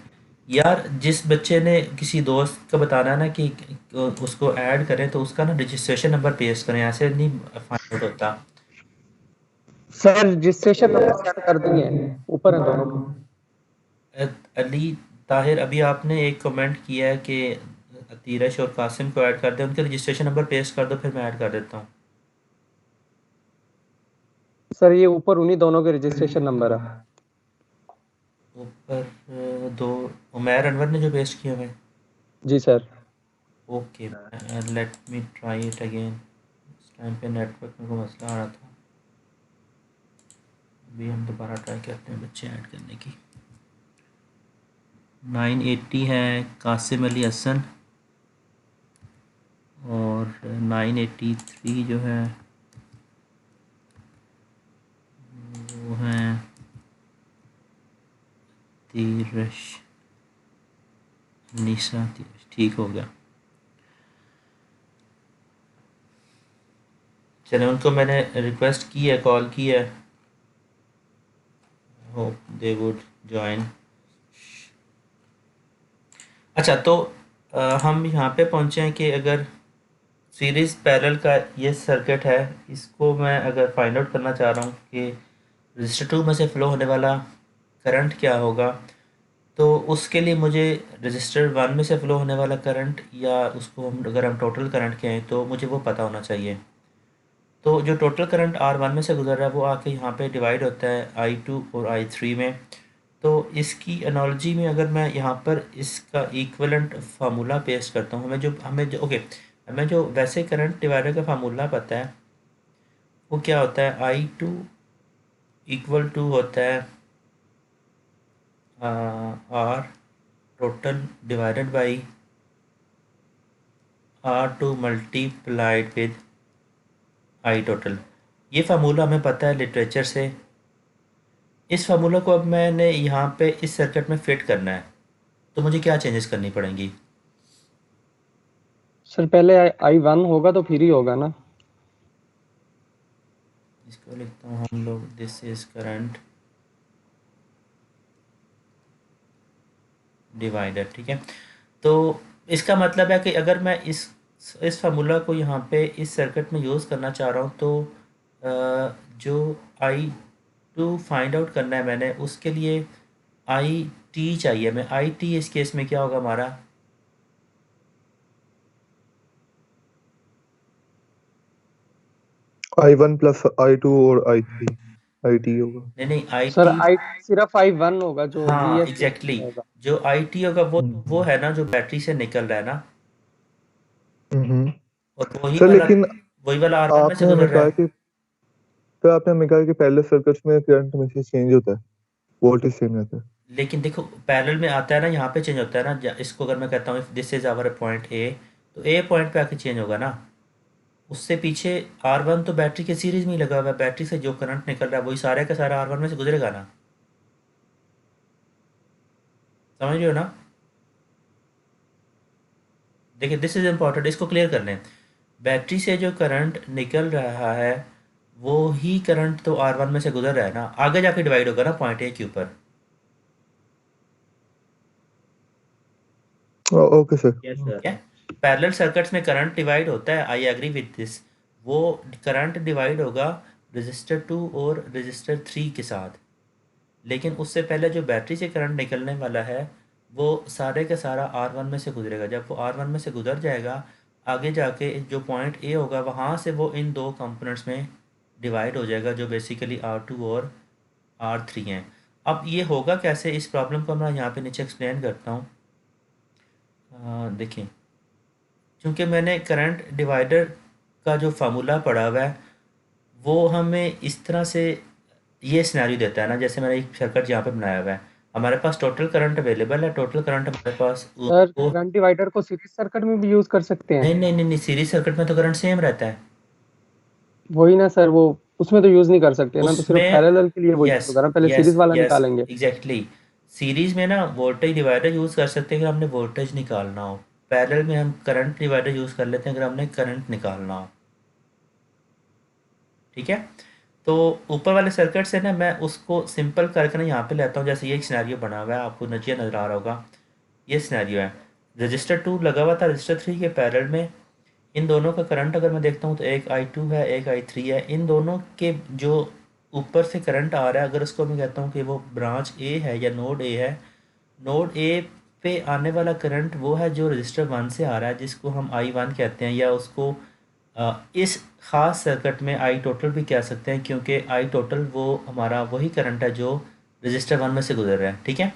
यार, जिस बच्चे ने किसी दोस्त को बताना है ना कि उसको ऐड करें तो उसका ना रजिस्ट्रेशन नंबर पेस्ट करें, ऐसे नहीं फाइंड आउट होता। सर रजिस्ट्रेशन नंबर सेंड कर दिए हैं, ऊपर हैं दोनों के। अली ताहिर, अभी आपने एक कमेंट किया है कि तीरश और कासिम को ऐड कर दें, उनके रजिस्ट्रेशन नंबर पेस्ट कर दो फिर मैं ऐड कर देता हूँ। सर ये ऊपर उन्हीं दोनों के रजिस्ट्रेशन नंबर है। ऊपर दो उमैर अनवर ने जो पेस्ट किया हुआ है। जी sir. Okay, let me try it again. इस टाइम पे नेटवर्क में कोई मसला आ रहा था, अभी हम दोबारा ट्राई करते हैं बच्चे ऐड करने की। 980 है कासिम अली हसन, और 983 जो है वो है तीरश निशा तीरश। ठीक हो गया, चलो उनको मैंने रिक्वेस्ट की है, कॉल की है, होप दे वुड ज्वाइन। अच्छा, तो हम यहाँ पे पहुँचे हैं कि अगर सीरीज़ पैरेलल का ये सर्किट है, इसको मैं अगर फाइंड आउट करना चाह रहा हूँ कि रजिस्टर 2 में से फ़्लो होने वाला करंट क्या होगा, तो उसके लिए मुझे रजिस्टर 1 में से फ़्लो होने वाला करंट या उसको हम अगर हम टोटल करंट कहें तो मुझे वो पता होना चाहिए। तो जो टोटल करंट R1 में से गुजर रहा है वो आके यहाँ पे डिवाइड होता है I2 और I3 में। तो इसकी एनालॉजी में अगर मैं यहाँ पर इसका इक्विवेलेंट फार्मूला पेस्ट करता हूँ, हमें जो वैसे करंट डिवाइडर का फार्मूला पता है वो क्या होता है, I2 इक्वल टू होता है R total divided by R2 multiplied with I total. ये फार्मूला हमें पता है लिटरेचर से। इस फार्मूला को अब मैंने यहाँ पे इस सर्किट में फिट करना है, तो मुझे क्या चेंजेस करनी पड़ेंगी? सर पहले I1 होगा तो फिर ही होगा ना। इसको लिखता हूँ हम लोग, दिस इज करंट डिवाइडर। ठीक है, तो इसका मतलब है कि अगर मैं इस फार्मूला को यहाँ पे इस सर्किट में यूज़ करना चाह रहा हूँ तो जो I2 फाइंड आउट करना है मैंने, उसके लिए IT चाहिए। मैं IT इस केस में क्या होगा हमारा, I1 प्लस I2 और I3 IT होगा। नहीं नहीं सर IT, आई सिर्फ I1 होगा जो हाँ VS एग्जैक्टली होगा। जो IT होगा वो तो वो हम्म। है ना जो बैटरी से निकल रहा है ना, हम्म। और वही सर वाला लेकिन वही वाला R1 में से आपने गुजर हमें रहा कहा है। कि तो आपने हमें कहा कि पहले सर्किट्स में करंट हमेशा चेंज होता है, वोल्टेज सेम रहता है। लेकिन देखो पैरेलल में आता है ना, यहाँ पे चेंज होता है ना। इसको अगर मैं कहता हूँ this is our point A, तो ए पॉइंट पे आके चेंज होगा ना। उससे पीछे R1 तो बैटरी के सीरीज में ही लगा हुआ है, बैटरी से जो करंट निकल रहा है वही सारे का सारा R1 में से गुजरेगा ना। समझ रहे हो ना? देखिए दिस इज इम्पोर्टेंट, इसको क्लियर कर लें। बैटरी से जो करंट निकल रहा है वो ही करंट तो R1 में से गुजर रहा है ना, आगे जाके डिवाइड होगा ना पॉइंट ए के ऊपर। Okay sir. Yes sir. क्या पैरेलल सर्किट्स में करंट डिवाइड होता है, आई एग्री विद दिस। वो करंट डिवाइड होगा रजिस्टर 2 और रजिस्टर 3 के साथ। लेकिन उससे पहले जो बैटरी से करंट निकलने वाला है वो सारे का सारा R1 में से गुजरेगा। जब वो R1 में से गुजर जाएगा, आगे जाके जो पॉइंट ए होगा वहाँ से वो इन दो कंपोनेंट्स में डिवाइड हो जाएगा, जो बेसिकली R2 और R3 हैं। अब ये होगा कैसे, इस प्रॉब्लम को मैं यहाँ पे नीचे एक्सप्लेन करता हूँ। देखिए, क्योंकि मैंने करंट डिवाइडर का जो फार्मूला पढ़ा हुआ है वो हमें इस तरह से ये सिनेरियो देता है ना, जैसे मैंने एक सर्किट यहाँ पे बनाया हुआ है। हमारे पास टोटल करंट अवेलेबल है, टोटल करंट हमारे पास सर वो करंट डिवाइडर को सीरीज सर्किट में भी यूज कर सकते हैं? नहीं नहीं नहीं नहीं, सीरीज सर्किट में तो करंट सेम रहता है। वही ना सर, वो उसमें तो यूज नहीं कर सकते ना, तो सिर्फ उसमें पैरेलल के लिए वो यूज यस होगा ना, पहले यस सीरीज वाला यस निकालेंगे। एग्जैक्टली। सीरीज में ना वोल्टेज डिवाइडर यूज़ कर सकते हैं अगर हमने वोल्टेज निकालना हो। पैरेलल में हम करंट डिवाइडर यूज़ कर लेते हैं अगर हमने करंट निकालना हो। ठीक है। तो ऊपर वाले सर्किट से ना मैं उसको सिंपल करके ना यहाँ पे लेता हूँ। जैसे ये एक सिनेरियो बना हुआ है, आपको नज़र नज़र आ रहा होगा। ये सिनेरियो है, रजिस्टर 2 लगा हुआ था रजिस्टर 3 के पैरेलल में। इन दोनों का करंट अगर मैं देखता हूँ तो एक I2 है, एक I3 है। इन दोनों के जो ऊपर से करंट आ रहा है, अगर उसको मैं कहता हूँ कि वो ब्रांच ए है या नोड ए है, नोड ए पे आने वाला करंट वो है जो रजिस्टर 1 से आ रहा है, जिसको हम I1 कहते हैं। या उसको इस ख़ास सर्किट में आई टोटल भी कह सकते हैं, क्योंकि आई टोटल वो हमारा वही करंट है जो रजिस्टर 1 में से गुजर रहा है। ठीक है।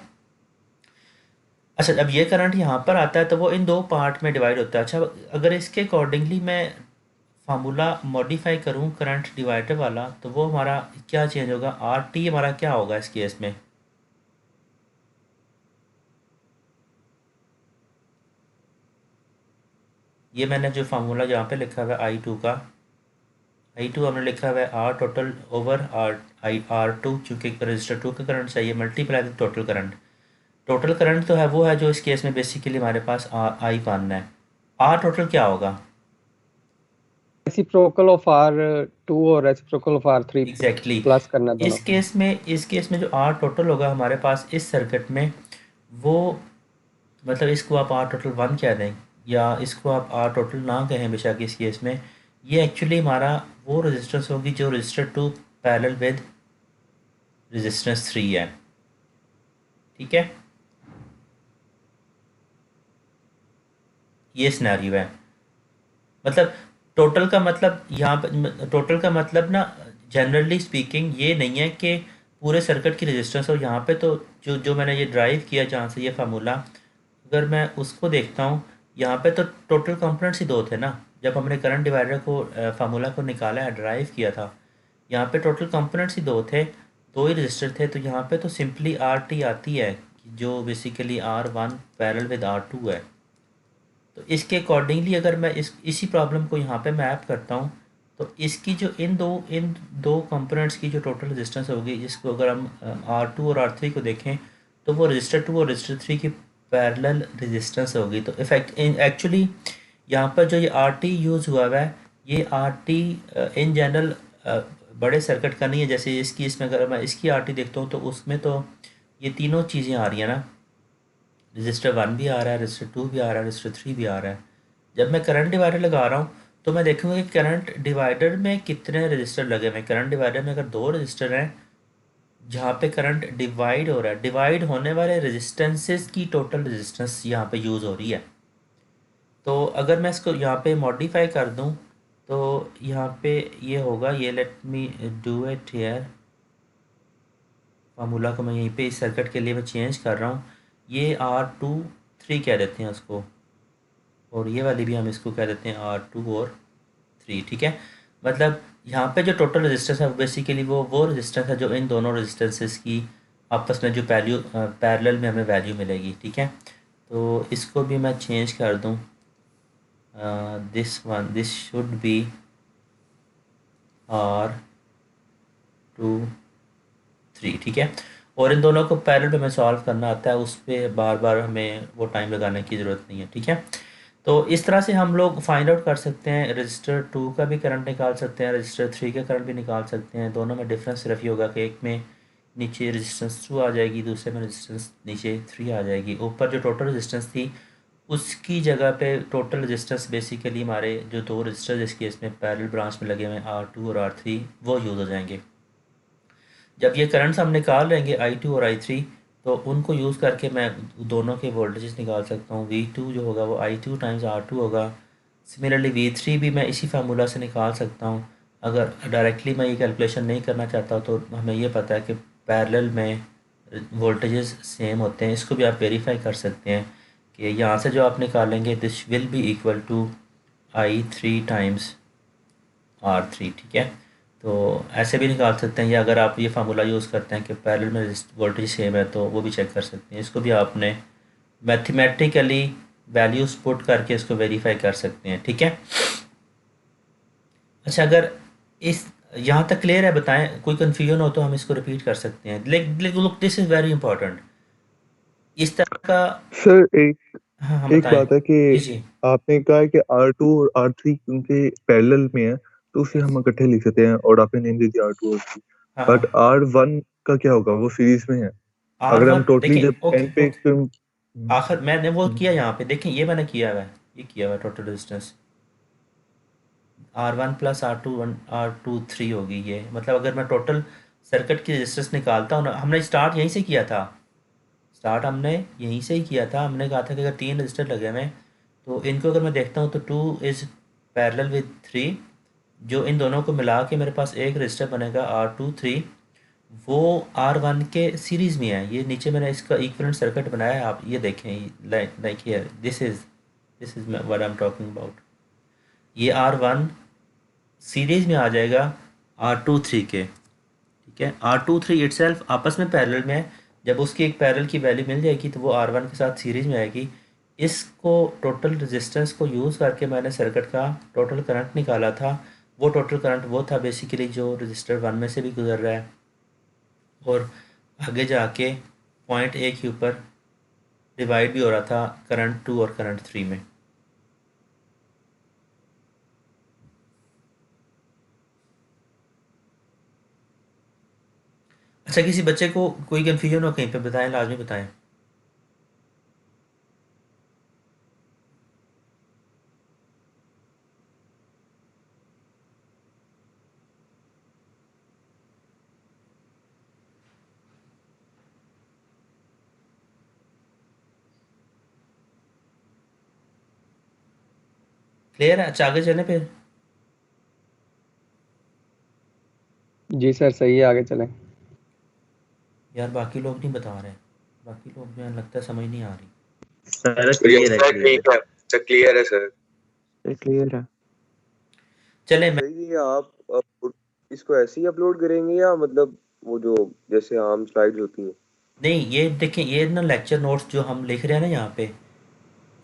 अच्छा, जब ये करंट यहाँ पर आता है तो वो इन दो पार्ट में डिवाइड होता है। अच्छा, अगर इसके अकॉर्डिंगली मैं फार्मूला मॉडिफाई करूँ करंट डिवाइडर वाला, तो वो हमारा क्या चेंज होगा, RT हमारा क्या होगा इस केस में। ये मैंने जो फार्मूला यहाँ पे लिखा हुआ है I2 का, I2 हमने लिखा हुआ है R टोटल ओवर R2, चूँकि रजिस्टर 2 का करंट चाहिए multiply with total current. Total current तो है वो है जो इस केस में बेसिकली हमारे पास I1 है। R टोटल क्या होगा? रेसिप्रोकल ऑफ R2 और reciprocal of R3 exactly plus करना दोनों। इस केस में जो R टोटल होगा हमारे पास इस सर्किट में, वो मतलब इसको आप R टोटल 1 कह दें या इसको आप R टोटल ना कहें बेशक, इस केस में ये एक्चुअली हमारा वो रेजिस्टेंस होगी जो रजिस्टर 2 पैरेलल विद रेजिस्टेंस 3 है। ठीक है, ये सिनेरियो है। मतलब टोटल का मतलब यहाँ पर, टोटल का मतलब ना जनरली स्पीकिंग ये नहीं है कि पूरे सर्किट की रेजिस्टेंस। और यहाँ पे तो जो जो मैंने ये ड्राइव किया जहाँ से ये फार्मूला, अगर मैं उसको देखता हूँ, यहाँ पे तो टोटल कंपोनेंट्स ही दो थे ना। जब हमने करंट डिवाइडर को फार्मूला को निकाला है, ड्राइव किया था, यहाँ पे टोटल कंपोनेंट्स ही दो थे, दो ही रजिस्टर थे। तो यहाँ पे तो सिंपली RT आती है, जो basically R1 parallel with R2 है। तो इसके अकॉर्डिंगली अगर मैं इसी प्रॉब्लम को यहाँ पे मैप करता हूँ, तो इसकी जो इन दो कंपोनेंट्स की जो टोटल रेजिस्टेंस होगी, जिसको अगर हम R2 और R3 को देखें, तो वो रजिस्टर 2 और रजिस्टर 3 की पैरेलल रेजिस्टेंस होगी। तो एक्चुअली यहाँ पर जो ये RT यूज़ हुआ है, ये RT इन जनरल बड़े सर्किट का नहीं है। जैसे इसकी इसमें अगर मैं इसकी RT देखता हूँ तो उसमें तो ये तीनों चीज़ें आ रही हैं ना, रजिस्टर 1 भी आ रहा है, रजिस्टर 2 भी आ रहा है, रजिस्टर 3 भी आ रहा है। जब मैं करंट डिवाइडर लगा रहा हूँ तो मैं देखूँगा कि करंट डिवाइडर में कितने रजिस्टर लगे हुए हैं। करंट डिवाइडर में अगर दो रजिस्टर हैं जहाँ पे करंट डिवाइड हो रहा है, डिवाइड होने वाले रेजिस्टेंसेस की टोटल रेजिस्टेंस यहाँ पे यूज़ हो रही है। तो अगर मैं इसको यहाँ पे मॉडिफाई कर दूँ तो यहाँ पे ये होगा, ये let me do it here. Formula को मैं यहीं पे इस सर्किट के लिए मैं चेंज कर रहा हूँ। ये R2 3 कह देते हैं उसको, और ये वाली भी हम इसको कह देते हैं R2 और 3, ठीक है। मतलब यहाँ पे जो टोटल रेजिस्टेंस है बेसिकली वो रेजिस्टेंस है जो इन दोनों रेजिस्टेंसेस की आपस में जो पैरेलल में हमें वैल्यू मिलेगी, ठीक है। तो इसको भी मैं चेंज कर दूँ, दिस शुड बी R2 3, ठीक है। और इन दोनों को पैरेलल में हमें सॉल्व करना आता है, उस पर बार बार हमें वो टाइम लगाने की ज़रूरत नहीं है, ठीक है। तो इस तरह से हम लोग फाइंड आउट कर सकते हैं, रजिस्टर 2 का भी करंट निकाल सकते हैं, रजिस्टर 3 का करंट भी निकाल सकते हैं। दोनों में डिफरेंस सिर्फ ये होगा कि एक में नीचे रेजिस्टेंस 2 आ जाएगी, दूसरे में रेजिस्टेंस नीचे 3 आ जाएगी। ऊपर जो टोटल रेजिस्टेंस थी उसकी जगह पे टोटल रेजिस्टेंस बेसिकली हमारे जो दो रजिस्टर जिस केस में पैरेलल ब्रांच में लगे हुए हैं R2 और R3 वो यूज़ हो जाएंगे। जब ये करंट्स हम निकाल लेंगे I2 और I3, तो उनको यूज़ करके मैं दोनों के वोल्टेजेस निकाल सकता हूँ। V2 जो होगा वो I2 टाइम्स R2 होगा। सिमिलरली V3 भी मैं इसी फार्मूला से निकाल सकता हूँ। अगर डायरेक्टली मैं ये कैलकुलेशन नहीं करना चाहता तो हमें ये पता है कि पैरेलल में वोल्टेजेस सेम होते हैं। इसको भी आप वेरीफाई कर सकते हैं कि यहाँ से जो आप निकालेंगे this will be equal to I3 times R3, ठीक है। तो ऐसे भी निकाल सकते हैं, या अगर आप ये फार्मूला यूज़ करते हैं कि पैरेलल में वोल्टेज सेम है तो वो भी चेक कर सकते हैं। इसको भी आपने मैथमेटिकली वैल्यूज पुट करके इसको वेरीफाई कर सकते हैं, ठीक है। अच्छा, अगर इस यहाँ तक क्लियर है बताएं, कोई कन्फ्यूजन हो तो हम इसको रिपीट कर सकते हैं। Look this is very important, इस तरह का। सर एक हाँ हाँ एक बताएं। बात है कि जी जी। आपने कहा है कि R2 और R3 क्योंकि पैरेलल में है तो उसे हम इकट्ठे लिख सकते हैं और आपने नेम दे दिया R2 और R3। हाँ बट हाँ। R1 का क्या होगा, वो सीरीज में है। आर अगर हम वन टोटली देखिए, जब ओके 10 पे ओके, आखिर मैंने वो किया यहाँ पे, देखें ये मैंने किया हुआ है, ये किया हुआ है total resistance R1 plus R2 3 होगी ये। मतलब अगर मैं टोटल सर्किट की रेजिस्टेंस निकालता हूँ ना, हमने स्टार्ट यहीं से किया था, स्टार्ट हमने यहीं से ही किया था। हमने कहा था कि अगर 3 रजिस्टर लगे हुए हैं तो इनको अगर मैं देखता हूँ तो 2 इज़ पैरेलल विद 3, जो इन दोनों को मिला के मेरे पास एक रजिस्टर बनेगा R2 3, वो R1 के सीरीज़ में है। ये नीचे मैंने इसका इक्विवेलेंट सर्किट बनाया है, आप ये देखें, like here this is what I am talking about. ये R1 सीरीज में आ जाएगा R2 3 के, ठीक है। R2 3 इटसेल्फ आपस में पैरेलल में है। जब उसकी एक पैरेलल की वैल्यू मिल जाएगी तो वो R1 के साथ सीरीज में आएगी। इसको टोटल रेजिस्टेंस को यूज़ करके मैंने सर्किट का टोटल करंट निकाला था। वो टोटल करंट वो था बेसिकली जो रजिस्टर 1 में से भी गुजर रहा है और आगे जाके पॉइंट A के ऊपर डिवाइड भी हो रहा था करंट 2 और करंट 3 में। अच्छा, किसी बच्चे को कोई कन्फ्यूजन हो कहीं पे बताएं, लाजमी बताएं। क्लियर है? अच्छा आगे चलें फिर। जी सर, सही है, आगे चलें। यार बाकी लोग नहीं बता रहे, बाकी लोग में लगता है समझ नहीं आ रही। सर यस क्लियर है, सर, क्लियर ठीक है सर, क्लियर है सर। क्लियर है। चले मैं सही है। आप इसको ऐसे ही अपलोड करेंगे या मतलब वो जो जैसे आम स्लाइड्स होती हैं? नहीं, ये देखें, ये ना लेक्चर नोट्स जो हम लिख रहे हैं ना यहाँ पे,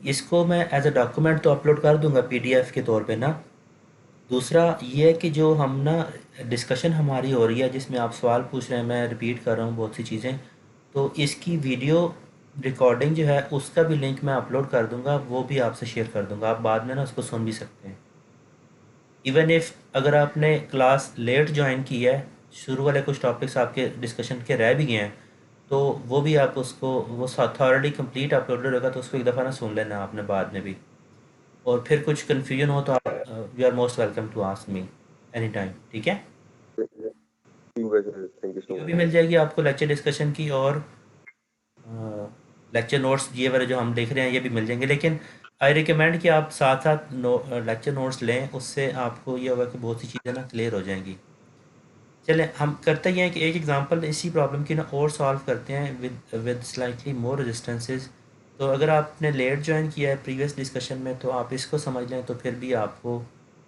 इसको मैं एज अ डॉक्यूमेंट तो अपलोड कर दूंगा PDF के तौर पे ना। दूसरा ये है कि जो हम ना डिस्कशन हमारी हो रही है जिसमें आप सवाल पूछ रहे हैं, मैं रिपीट कर रहा हूँ बहुत सी चीज़ें, तो इसकी वीडियो रिकॉर्डिंग जो है उसका भी लिंक मैं अपलोड कर दूंगा, वो भी आपसे शेयर कर दूंगा। आप बाद में ना उसको सुन भी सकते हैं। इवन इफ़ अगर आपने क्लास लेट ज्वाइन की है, शुरू वाले कुछ टॉपिक्स आपके डिस्कशन के रह भी गए हैं, तो वो भी आप उसको, वो थॉरली कंप्लीट अपलोडेड होगा तो उसको एक दफ़ा ना सुन लेना आपने बाद में भी। और फिर कुछ कन्फ्यूजन हो तो आप you are most welcome to ask me any time, ठीक है। ठीक है sir, thank you so video भी मच। मिल जाएगी आपको लेक्चर डिस्कशन की, और लेक्चर नोट्स ये वाले जो हम देख रहे हैं ये भी मिल जाएंगे। लेकिन आई रिकमेंड कि आप साथ साथ लेक्चर नोट्स लें, उससे आपको ये होगा कि बहुत सी चीज़ें ना क्लियर हो जाएंगी। चलें हम करते ही हैं कि एक एग्जांपल इसी प्रॉब्लम की ना और सॉल्व करते हैं विद स्लाइटली मोर रेजिस्टेंसेस। तो अगर आपने लेट ज्वाइन किया है प्रीवियस डिस्कशन में तो आप इसको समझ लें, तो फिर भी आपको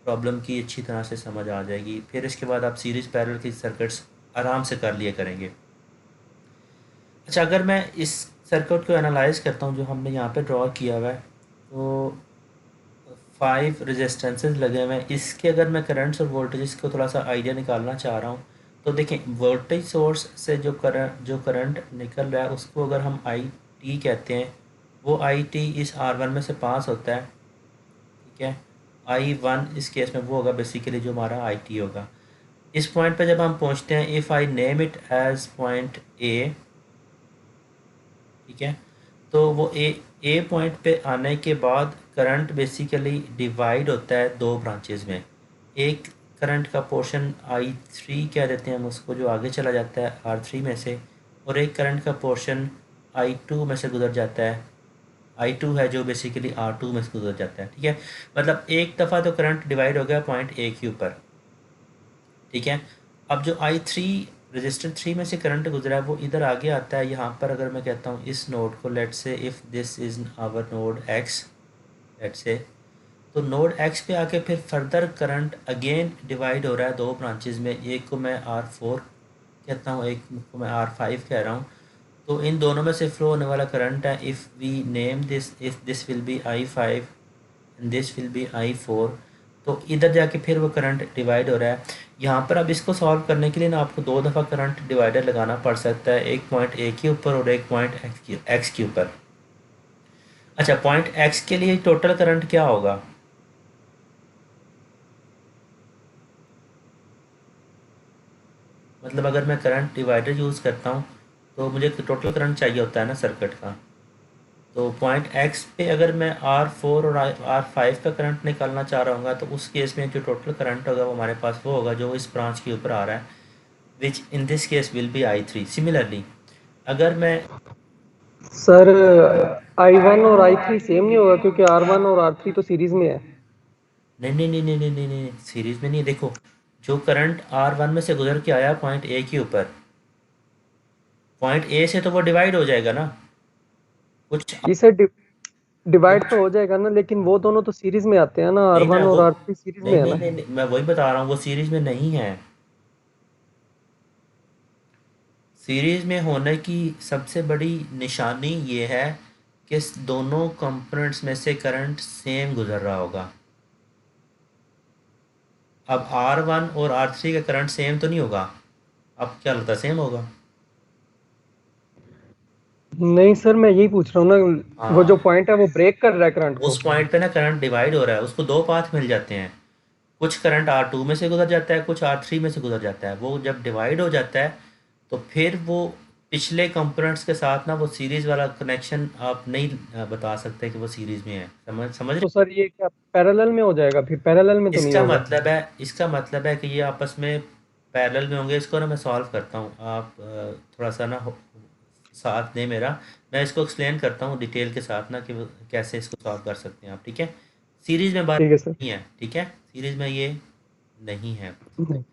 प्रॉब्लम की अच्छी तरह से समझ आ जाएगी। फिर इसके बाद आप सीरीज़ पैरेलल की सर्किट्स आराम से कर लिया करेंगे। अच्छा, अगर मैं इस सर्किट को एनालाइज करता हूँ जो हमने यहाँ पे ड्रॉ किया हुआ है, तो 5 रेजिस्टेंसेस लगे हुए हैं। इसके अगर मैं करंट्स और वोल्टेज को थोड़ा सा आइडिया निकालना चाह रहा हूँ, तो देखें वोल्टेज सोर्स से जो करंट निकल रहा है उसको अगर हम आई टी कहते हैं, वो आई टी इस R1 में से पास होता है, ठीक है। I1 इस केस में वो होगा बेसिकली जो हमारा आई टी होगा। इस पॉइंट पे जब हम पहुँचते हैं, if I name it as point A, ठीक है, तो वो ए पॉइंट पे आने के बाद करंट बेसिकली डिवाइड होता है दो ब्रांचेस में। एक करंट का पोर्शन I3 कह देते हैं हम उसको, जो आगे चला जाता है R3 में से, और एक करंट का पोर्शन I2 में से गुजर जाता है, I2 है जो बेसिकली R2 में से गुजर जाता है, ठीक है। मतलब एक दफ़ा तो करंट डिवाइड हो गया पॉइंट ए के ऊपर, ठीक है। अब जो I3 रजिस्टर 3 में से करंट गुजरा है वो इधर आगे आता है। यहाँ पर अगर मैं कहता हूँ इस नोड को, let say if this is our node X, let say, तो नोड एक्स पे आके फिर फर्दर करंट अगेन डिवाइड हो रहा है दो ब्रांचेस में। एक को मैं R4 कहता हूँ, एक को मैं R5 कह रहा हूँ। तो इन दोनों में से फ्लो होने वाला करंट है, if we name this, if this will be I5 and this will be I4, तो इधर जाके फिर वो करंट डिवाइड हो रहा है। यहाँ पर अब इसको सॉल्व करने के लिए ना आपको दो दफ़ा करंट डिवाइडर लगाना पड़ सकता है, एक पॉइंट ए के ऊपर और एक पॉइंट एक्स के ऊपर। अच्छा, पॉइंट एक्स के लिए टोटल करंट क्या होगा? मतलब अगर मैं करंट डिवाइडर यूज़ करता हूँ तो मुझे टोटल करंट चाहिए होता है ना सर्किट का। तो पॉइंट एक्स पे अगर मैं R4 और R5 का करंट निकालना चाह रहा हूँ तो उस केस में जो टोटल करंट होगा वो हमारे पास वो होगा जो इस ब्रांच के ऊपर आ रहा है, which in this case will be I3। Similarly अगर मैं सर I1 और I3 सेम नहीं होगा क्योंकि R1 और R3 तो सीरीज में है। नहीं नहीं नहीं नहीं नहीं नहीं नहीं सीरीज में नहीं, देखो जो करंट R1 में से गुजर के आया पॉइंट ए के ऊपर, पॉइंट ए से तो वो डिवाइड हो जाएगा ना कुछ। जी सर, डिवाइड कुछ तो हो जाएगा ना, लेकिन वो दोनों तो सीरीज में आते हैं ना, नहीं ना R1 वो, और R3 सीरीज में नहीं है नहीं ना। नहीं नहीं, मैं वही बता रहा हूँ वो सीरीज में नहीं है। सीरीज में होने की सबसे बड़ी निशानी ये है कि इस दोनों कंपोनेंट्स में से करंट सेम गुजर रहा होगा। अब R1 और R3 का करंट सेम तो नहीं होगा, अब क्या लगता है सेम होगा? नहीं सर, मैं यही पूछ रहा हूँ ना, वो जो हाँ, पॉइंट है वो ब्रेक कर रहा है करंट को। उस पॉइंट पे ना करंट डिवाइड हो रहा है, उसको दो पाथ मिल जाते हैं। कुछ करंट R2 में से गुजर जाता है, कुछ R3 में से गुजर जाता है। वो जब डिवाइड हो जाता है तो फिर वो पिछले कंपोनेंट्स के साथ ना वो सीरीज़ वाला कनेक्शन आप नहीं बता सकते कि वो सीरीज़ में है। समझ रहे? तो सर ये क्या पैरेलल में हो जाएगा? फिर पैरेलल में तो नहीं होगा। इसका मतलब है कि ये आपस में पैरेलल में होंगे। इसको ना मैं सॉल्व करता हूँ, आप थोड़ा सा ना साथ दें मेरा। मैं इसको एक्सप्लेन करता हूँ डिटेल के साथ ना कि कैसे इसको सॉल्व कर सकते हैं आप, ठीक है। सीरीज़ में बात ठीक है सर। नहीं है, ठीक है, सीरीज़ में ये नहीं है। नहीं।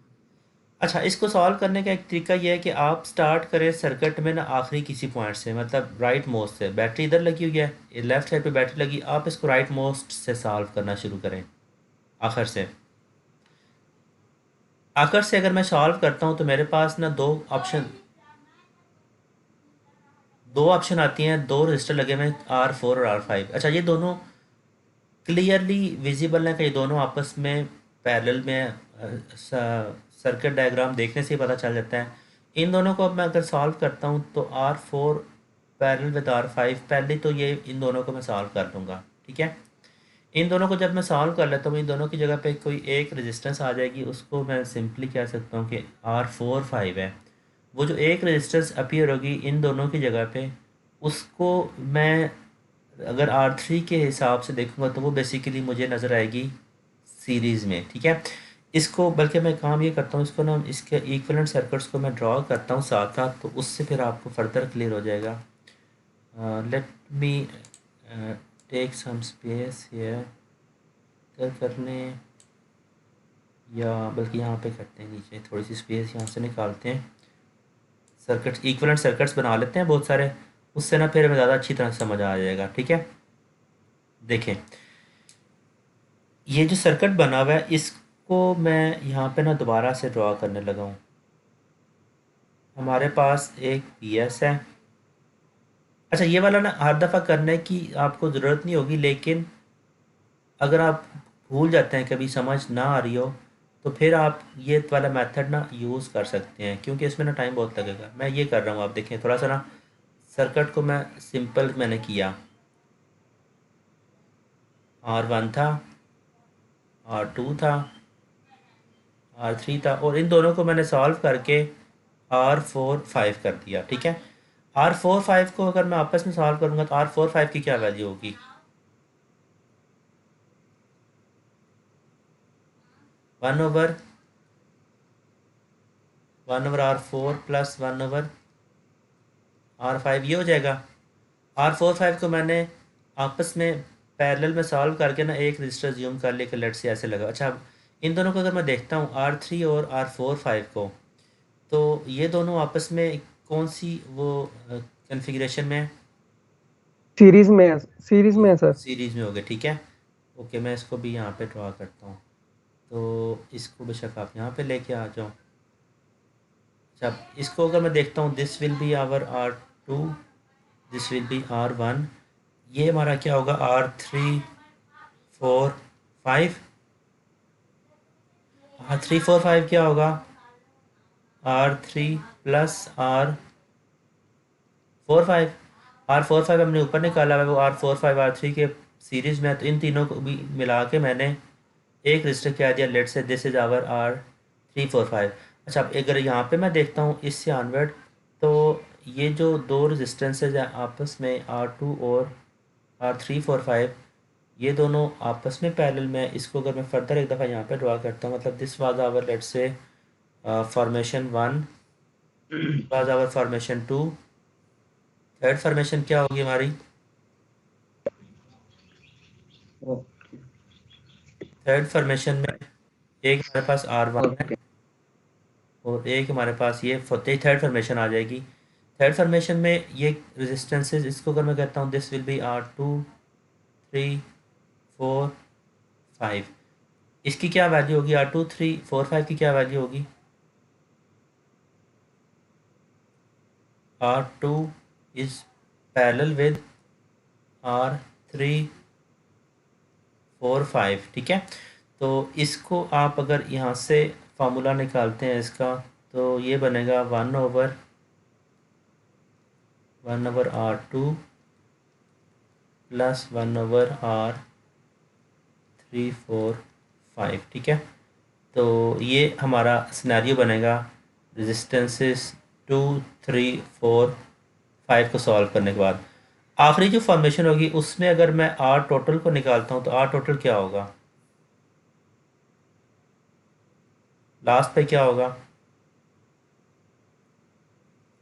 अच्छा, इसको सॉल्व करने का एक तरीका ये है कि आप स्टार्ट करें सर्किट में ना आखिरी किसी पॉइंट से, मतलब राइट मोस्ट से। बैटरी इधर लगी हुई है, लेफ्ट साइड पे बैटरी लगी, आप इसको राइट मोस्ट से सॉल्व करना शुरू करें। आखिर से अगर मैं सॉल्व करता हूँ तो मेरे पास ना दो ऑप्शन आती हैं, दो रजिस्टर लगे हुए हैं R4 और R5। अच्छा, ये दोनों क्लियरली विजिबल है कि ये दोनों आपस में पैरेलल में सर्किट डायग्राम देखने से ही पता चल जाता है। इन दोनों को अब मैं अगर सॉल्व करता हूँ तो R4 पैरेलल विद R5, पहले तो ये इन दोनों को मैं सॉल्व कर लूँगा, ठीक है। इन दोनों को जब मैं सॉल्व कर लेता हूँ इन दोनों की जगह पे कोई एक रेजिस्टेंस आ जाएगी, उसको मैं सिंपली कह सकता हूँ कि R4 5 है। वो जो एक रेजिस्टेंस अपीयर होगी इन दोनों की जगह पे, उसको मैं अगर R3 के हिसाब से देखूंगा तो वो बेसिकली मुझे नज़र आएगी सीरीज़ में, ठीक है। इसको बल्कि मैं काम ये करता हूँ, इसको ना इसके इक्विवेलेंट सर्किट्स को मैं ड्रॉ करता हूँ साथ साथ, तो उससे फिर आपको फर्दर क्लियर हो जाएगा। Let me take some space here करने, या बल्कि यहाँ पे करते हैं, नीचे थोड़ी सी स्पेस यहाँ से निकालते हैं, सर्किट्स इक्विवेलेंट सर्किट्स बना लेते हैं बहुत सारे, उससे ना फिर हमें ज़्यादा अच्छी तरह से समझ आ जाएगा, ठीक है। देखें, ये जो सर्किट बना हुआ है इसको मैं यहाँ पे ना दोबारा से ड्रॉ करने लगा हूँ। हमारे पास एक पी एस है। अच्छा, ये वाला ना हर दफ़ा करने की आपको ज़रूरत नहीं होगी, लेकिन अगर आप भूल जाते हैं, कभी समझ ना आ रही हो, तो फिर आप ये वाला मेथड ना यूज़ कर सकते हैं, क्योंकि इसमें ना टाइम बहुत लगेगा। मैं ये कर रहा हूँ, आप देखें थोड़ा सा ना सर्किट को मैं सिंपल मैंने किया। R1 था, R2 था, R3 था, और इन दोनों को मैंने सॉल्व करके R4 5 कर दिया। ठीक है, R4 5 को अगर मैं आपस में सॉल्व करूँगा तो R4 5 की क्या वैल्यू होगी? 1/1/R4 प्लस 1/R5 ये हो जाएगा। R4 5 को मैंने आपस में पैरेलल में सॉल्व करके ना एक रजिस्टर ज्यूम कर लिया कि लेट से ऐसे लगा। अच्छा, अब इन दोनों को अगर मैं देखता हूँ R3 और R4 5 को, तो ये दोनों आपस में कौन सी वो कन्फिग्रेशन में है? सीरीज में है, सीरीज में है सर। सीरीज में हो गए। ठीक है, ओके, मैं इसको भी यहाँ पे ड्रॉ करता हूँ। तो इसको बेशक आप यहाँ पे लेके आ जाओ। अच्छा, इसको अगर मैं देखता हूँ, this will be our R2, this will be R1, ये हमारा क्या होगा? R3 4 5, R3 4 5 क्या होगा? R3 plus R4 5। R4 5 हमने ऊपर निकाला है, वो R4 5 R3 के सीरीज़ में है, तो इन तीनों को भी मिला के मैंने एक रजिस्टर क्या दिया, late say this is our R3 4 5। अच्छा, अब अगर यहाँ पे मैं देखता हूँ इससे ऑनवर्ड, तो ये जो दो रजिस्टेंसेज हैं आपस में R2 और R3 4 5, ये दोनों आपस में पैरेलल में। इसको अगर मैं फर्दर एक दफ़ा यहाँ पे ड्रा करता हूँ, मतलब this was our let say formation 1, was our formation 2, third formation क्या होगी हमारी? थर्ड फॉर्मेशन में एक हमारे पास R1 है और एक हमारे पास ये थर्ड फॉर्मेशन आ जाएगी। थर्ड फॉर्मेशन में ये रेजिस्टेंसेस, इसको अगर मैं कहता हूँ दिस विल बी R2 3 4 5, इसकी क्या वैल्यू होगी? R2 3 4 5 की क्या वैल्यू होगी? R2 is parallel with R3 4 5। ठीक है, तो इसको आप अगर यहाँ से फार्मूला निकालते हैं इसका, तो ये बनेगा 1/R2 प्लस 1/R3 4 5। ठीक है, तो ये हमारा सिनेरियो बनेगा रेजिस्टेंसेस 2 3 4 5 को सॉल्व करने के बाद। आखिरी जो फॉर्मेशन होगी उसमें अगर मैं आर टोटल को निकालता हूँ, तो आर टोटल क्या होगा? लास्ट पे क्या होगा?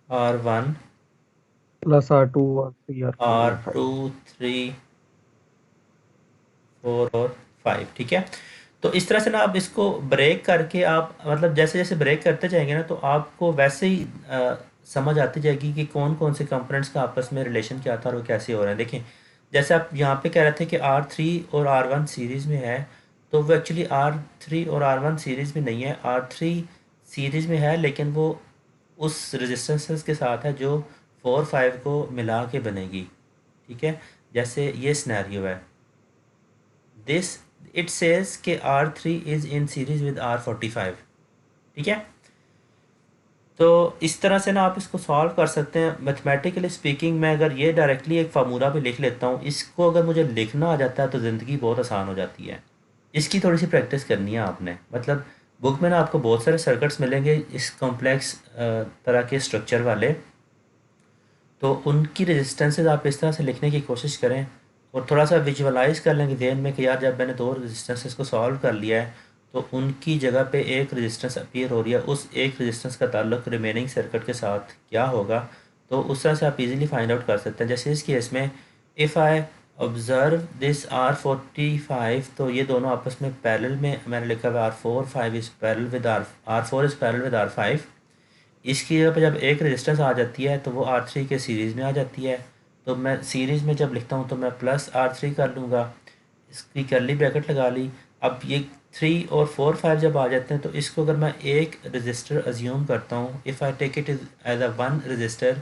R1 plus R2 R3 R4 R2 3 4 और 5। ठीक है, तो इस तरह से ना आप इसको ब्रेक करके, आप मतलब जैसे जैसे ब्रेक करते जाएंगे ना, तो आपको वैसे ही समझ आती जाएगी कि कौन कौन से कंपोनेंट्स का आपस में रिलेशन क्या था और वो कैसे हो रहे हैं। देखें, जैसे आप यहाँ पे कह रहे थे कि R3 और R1 सीरीज़ में है, तो वो एक्चुअली R3 और R1 सीरीज़ में नहीं है। R3 सीरीज़ में है, लेकिन वो उस रेजिस्टेंसेस के साथ है जो 4 5 को मिला के बनेगी। ठीक है, जैसे ये सिनेरियो है, दिस इट सेज कि R3 is in series with R45। ठीक है, तो इस तरह से ना आप इसको सॉल्व कर सकते हैं मैथमेटिकली स्पीकिंग। मैं अगर ये डायरेक्टली एक फार्मूला भी लिख लेता हूँ, इसको अगर मुझे लिखना आ जाता है तो ज़िंदगी बहुत आसान हो जाती है। इसकी थोड़ी सी प्रैक्टिस करनी है आपने। मतलब बुक में ना आपको बहुत सारे सर्किट्स मिलेंगे इस कॉम्प्लेक्स तरह के स्ट्रक्चर वाले, तो उनकी रेजिस्टेंसेज आप इस तरह से लिखने की कोशिश करें और थोड़ा सा विजुअलाइज कर लेंगे जहन में कि यार जब मैंने दो रेजिस्टेंसेस को सॉल्व कर लिया है, तो उनकी जगह पे एक रेजिस्टेंस अपीयर हो रही है, उस एक रेजिस्टेंस का ताल्लुक रिमेनिंग सर्किट के साथ क्या होगा, तो उस तरह से आप इजीली फाइंड आउट कर सकते हैं। जैसे इस केस में if I observe this R45, तो ये दोनों आपस में पैरेलल में मैंने लिखा हुआ R4 5 is parallel with R4 is parallel with R5। इसकी जगह पे जब एक रेजिस्टेंस आ जाती है तो वो R3 के सीरीज़ में आ जाती है। तो मैं सीरीज़ में जब लिखता हूँ तो मैं प्लस R3 कर लूँगा, इसकी करली ब्रैकेट लगा ली, अब ये 3 और 4 5 जब आ जाते हैं तो इसको अगर मैं एक रजिस्टर अज्यूम करता हूँ, if I take it as a one resistor,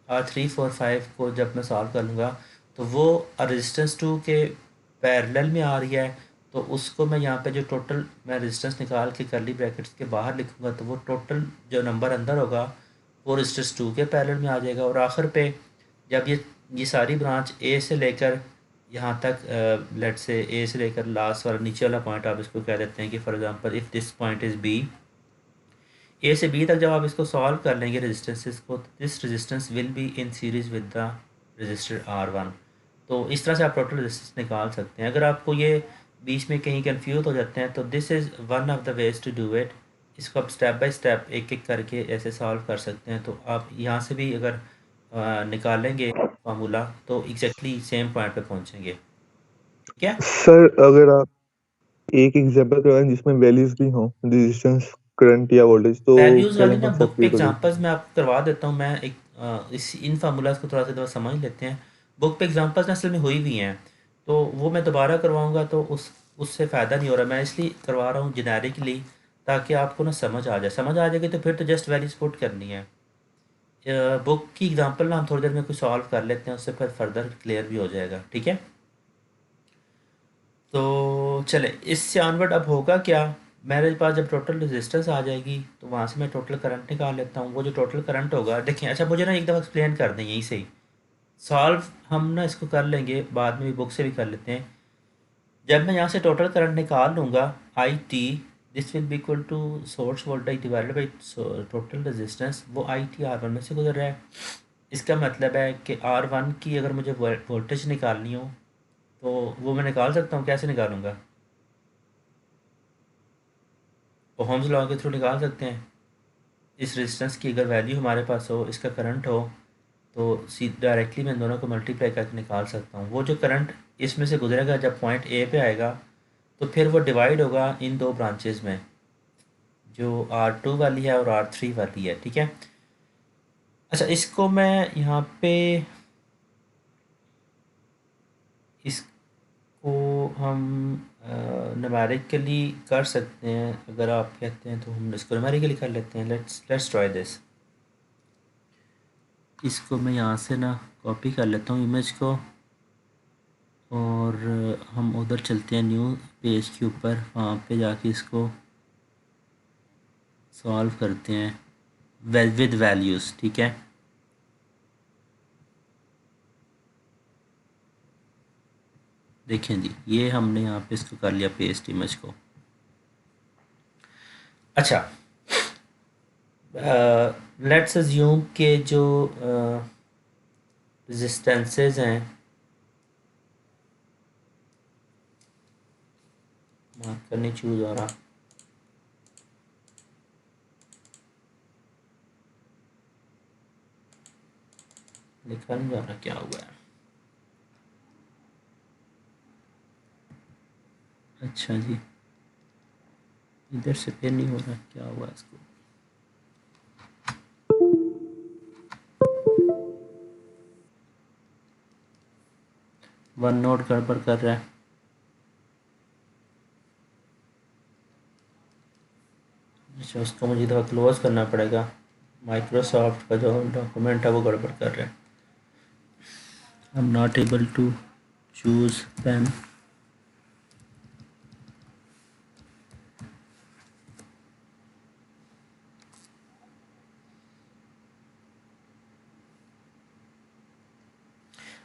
और 3 4 5 को जब मैं सॉल्व कर लूँगा तो वो रेजिस्टेंस 2 के पैरेलल में आ रही है, तो उसको मैं यहाँ पे जो टोटल मैं रेजिस्टेंस निकाल के करली ब्रैकेट्स के बाहर लिखूँगा तो वो टोटल जो नंबर अंदर होगा वो रेजिस्टेंस 2 के पैरेलल में आ जाएगा। और आखिर पे जब ये सारी ब्रांच ए से लेकर यहाँ तक लेट से ए से लेकर लास्ट वाला नीचे वाला पॉइंट आप इसको कह देते हैं कि for example if this point is B, A से बी तक जब आप इसको सॉल्व कर लेंगे रेजिस्टेंसेस को, this resistance will be in series with the register R1। तो इस तरह से आप टोटल रेजिस्टेंस निकाल सकते हैं। अगर आपको ये बीच में कहीं कंफ्यूज हो जाते हैं तो this is one of the ways to do it. इसको आप स्टेप बाय स्टेप एक एक करके ऐसे सॉल्व कर सकते हैं। तो आप यहाँ से भी अगर निकालेंगे फार्मूला तो एग्जैक्टली सेम पॉइंट पे पहुँचेंगे। ठीक है सर अगर आप एक एग्जांपल करवाएं जिसमें वैल्यूज भी हों, रेजिस्टेंस, करंट या वोल्टेज, तो वैल्यूज़ वाली पहले ना हम बुक पे सेपरेट करें। एग्जांपल्स मैं आपको करवा देता हूँ। मैं एक इस इन फार्मूलाज को थोड़ा सा दफ़ा समझ लेते हैं। बुक पे एग्जांपल्स ना असल में हुई हुई हैं, तो वो मैं दोबारा करवाऊँगा तो उससे फ़ायदा नहीं हो रहा। मैं इसलिए करवा रहा हूँ जेनेरिकली, ताकि आपको ना समझ आ जाए। समझ आ जाएगी तो फिर तो जस्ट वैल्यूज पुट करनी है। बुक की एग्जांपल ना हम थोड़ी देर में कुछ सॉल्व कर लेते हैं, उससे फिर फर्दर क्लियर भी हो जाएगा। ठीक है, तो चले इससे ऑनवर्ड अब होगा क्या, मेरे पास जब टोटल रेजिस्टेंस आ जाएगी तो वहाँ से मैं टोटल करंट निकाल लेता हूँ। वो जो टोटल करंट होगा, देखें, अच्छा मुझे ना एक दफ़ा एक्सप्लेन कर दें यहीं से ही। सॉल्व हम ना इसको कर लेंगे, बाद में भी बुक से भी कर लेते हैं। जब मैं यहाँ से टोटल करंट निकाल लूँगा I T, this will be equal to source voltage divided by total resistance. वो आई टी R1 में से गुजर रहा है। इसका मतलब है कि R1 की अगर मुझे वोल्टेज निकालनी हो तो वो मैं निकाल सकता हूँ। कैसे निकालूंगा? ओहम्स लॉ के थ्रू निकाल सकते हैं। इस रेजिस्टेंस की अगर वैल्यू हमारे पास हो, इसका करंट हो, तो डायरेक्टली मैं दोनों को मल्टीप्लाई करके निकाल सकता हूँ। वो जो करंट इसमें से गुजरेगा जब पॉइंट ए पे आएगा तो फिर वो डिवाइड होगा इन दो ब्रांचेस में, जो R2 वाली है और R3 वाली है। ठीक है, अच्छा इसको मैं यहाँ पे इसको हम न्यूमेरिकली कर सकते हैं। अगर आप कहते हैं तो हम इसको न्यूमेरिकली कर लेते हैं। Let's try this. इसको मैं यहाँ से ना कॉपी कर लेता हूँ इमेज को, और हम उधर चलते हैं न्यू पेज के ऊपर, वहाँ पे जाके इसको सॉल्व करते हैं विद वैल्यूज़। ठीक है, देखें जी, ये हमने यहाँ पे इसको कर लिया पेस्ट इमेज को। अच्छा, लेट्स अज्यूम के जो रेजिस्टेंसेस हैं, मार्कर नहीं चूज हो रहा, लिखा नहीं जा रहा, क्या हुआ है? अच्छा जी, इधर से फिर नहीं हो रहा, क्या हुआ इसको? वन नोट गड़बड़ कर रहा है। अच्छा, उसको मुझे थोड़ा क्लोज करना पड़ेगा। माइक्रोसॉफ्ट का जो डॉक्यूमेंट है वो गड़बड़ कर रहा है। I am not able to choose pen.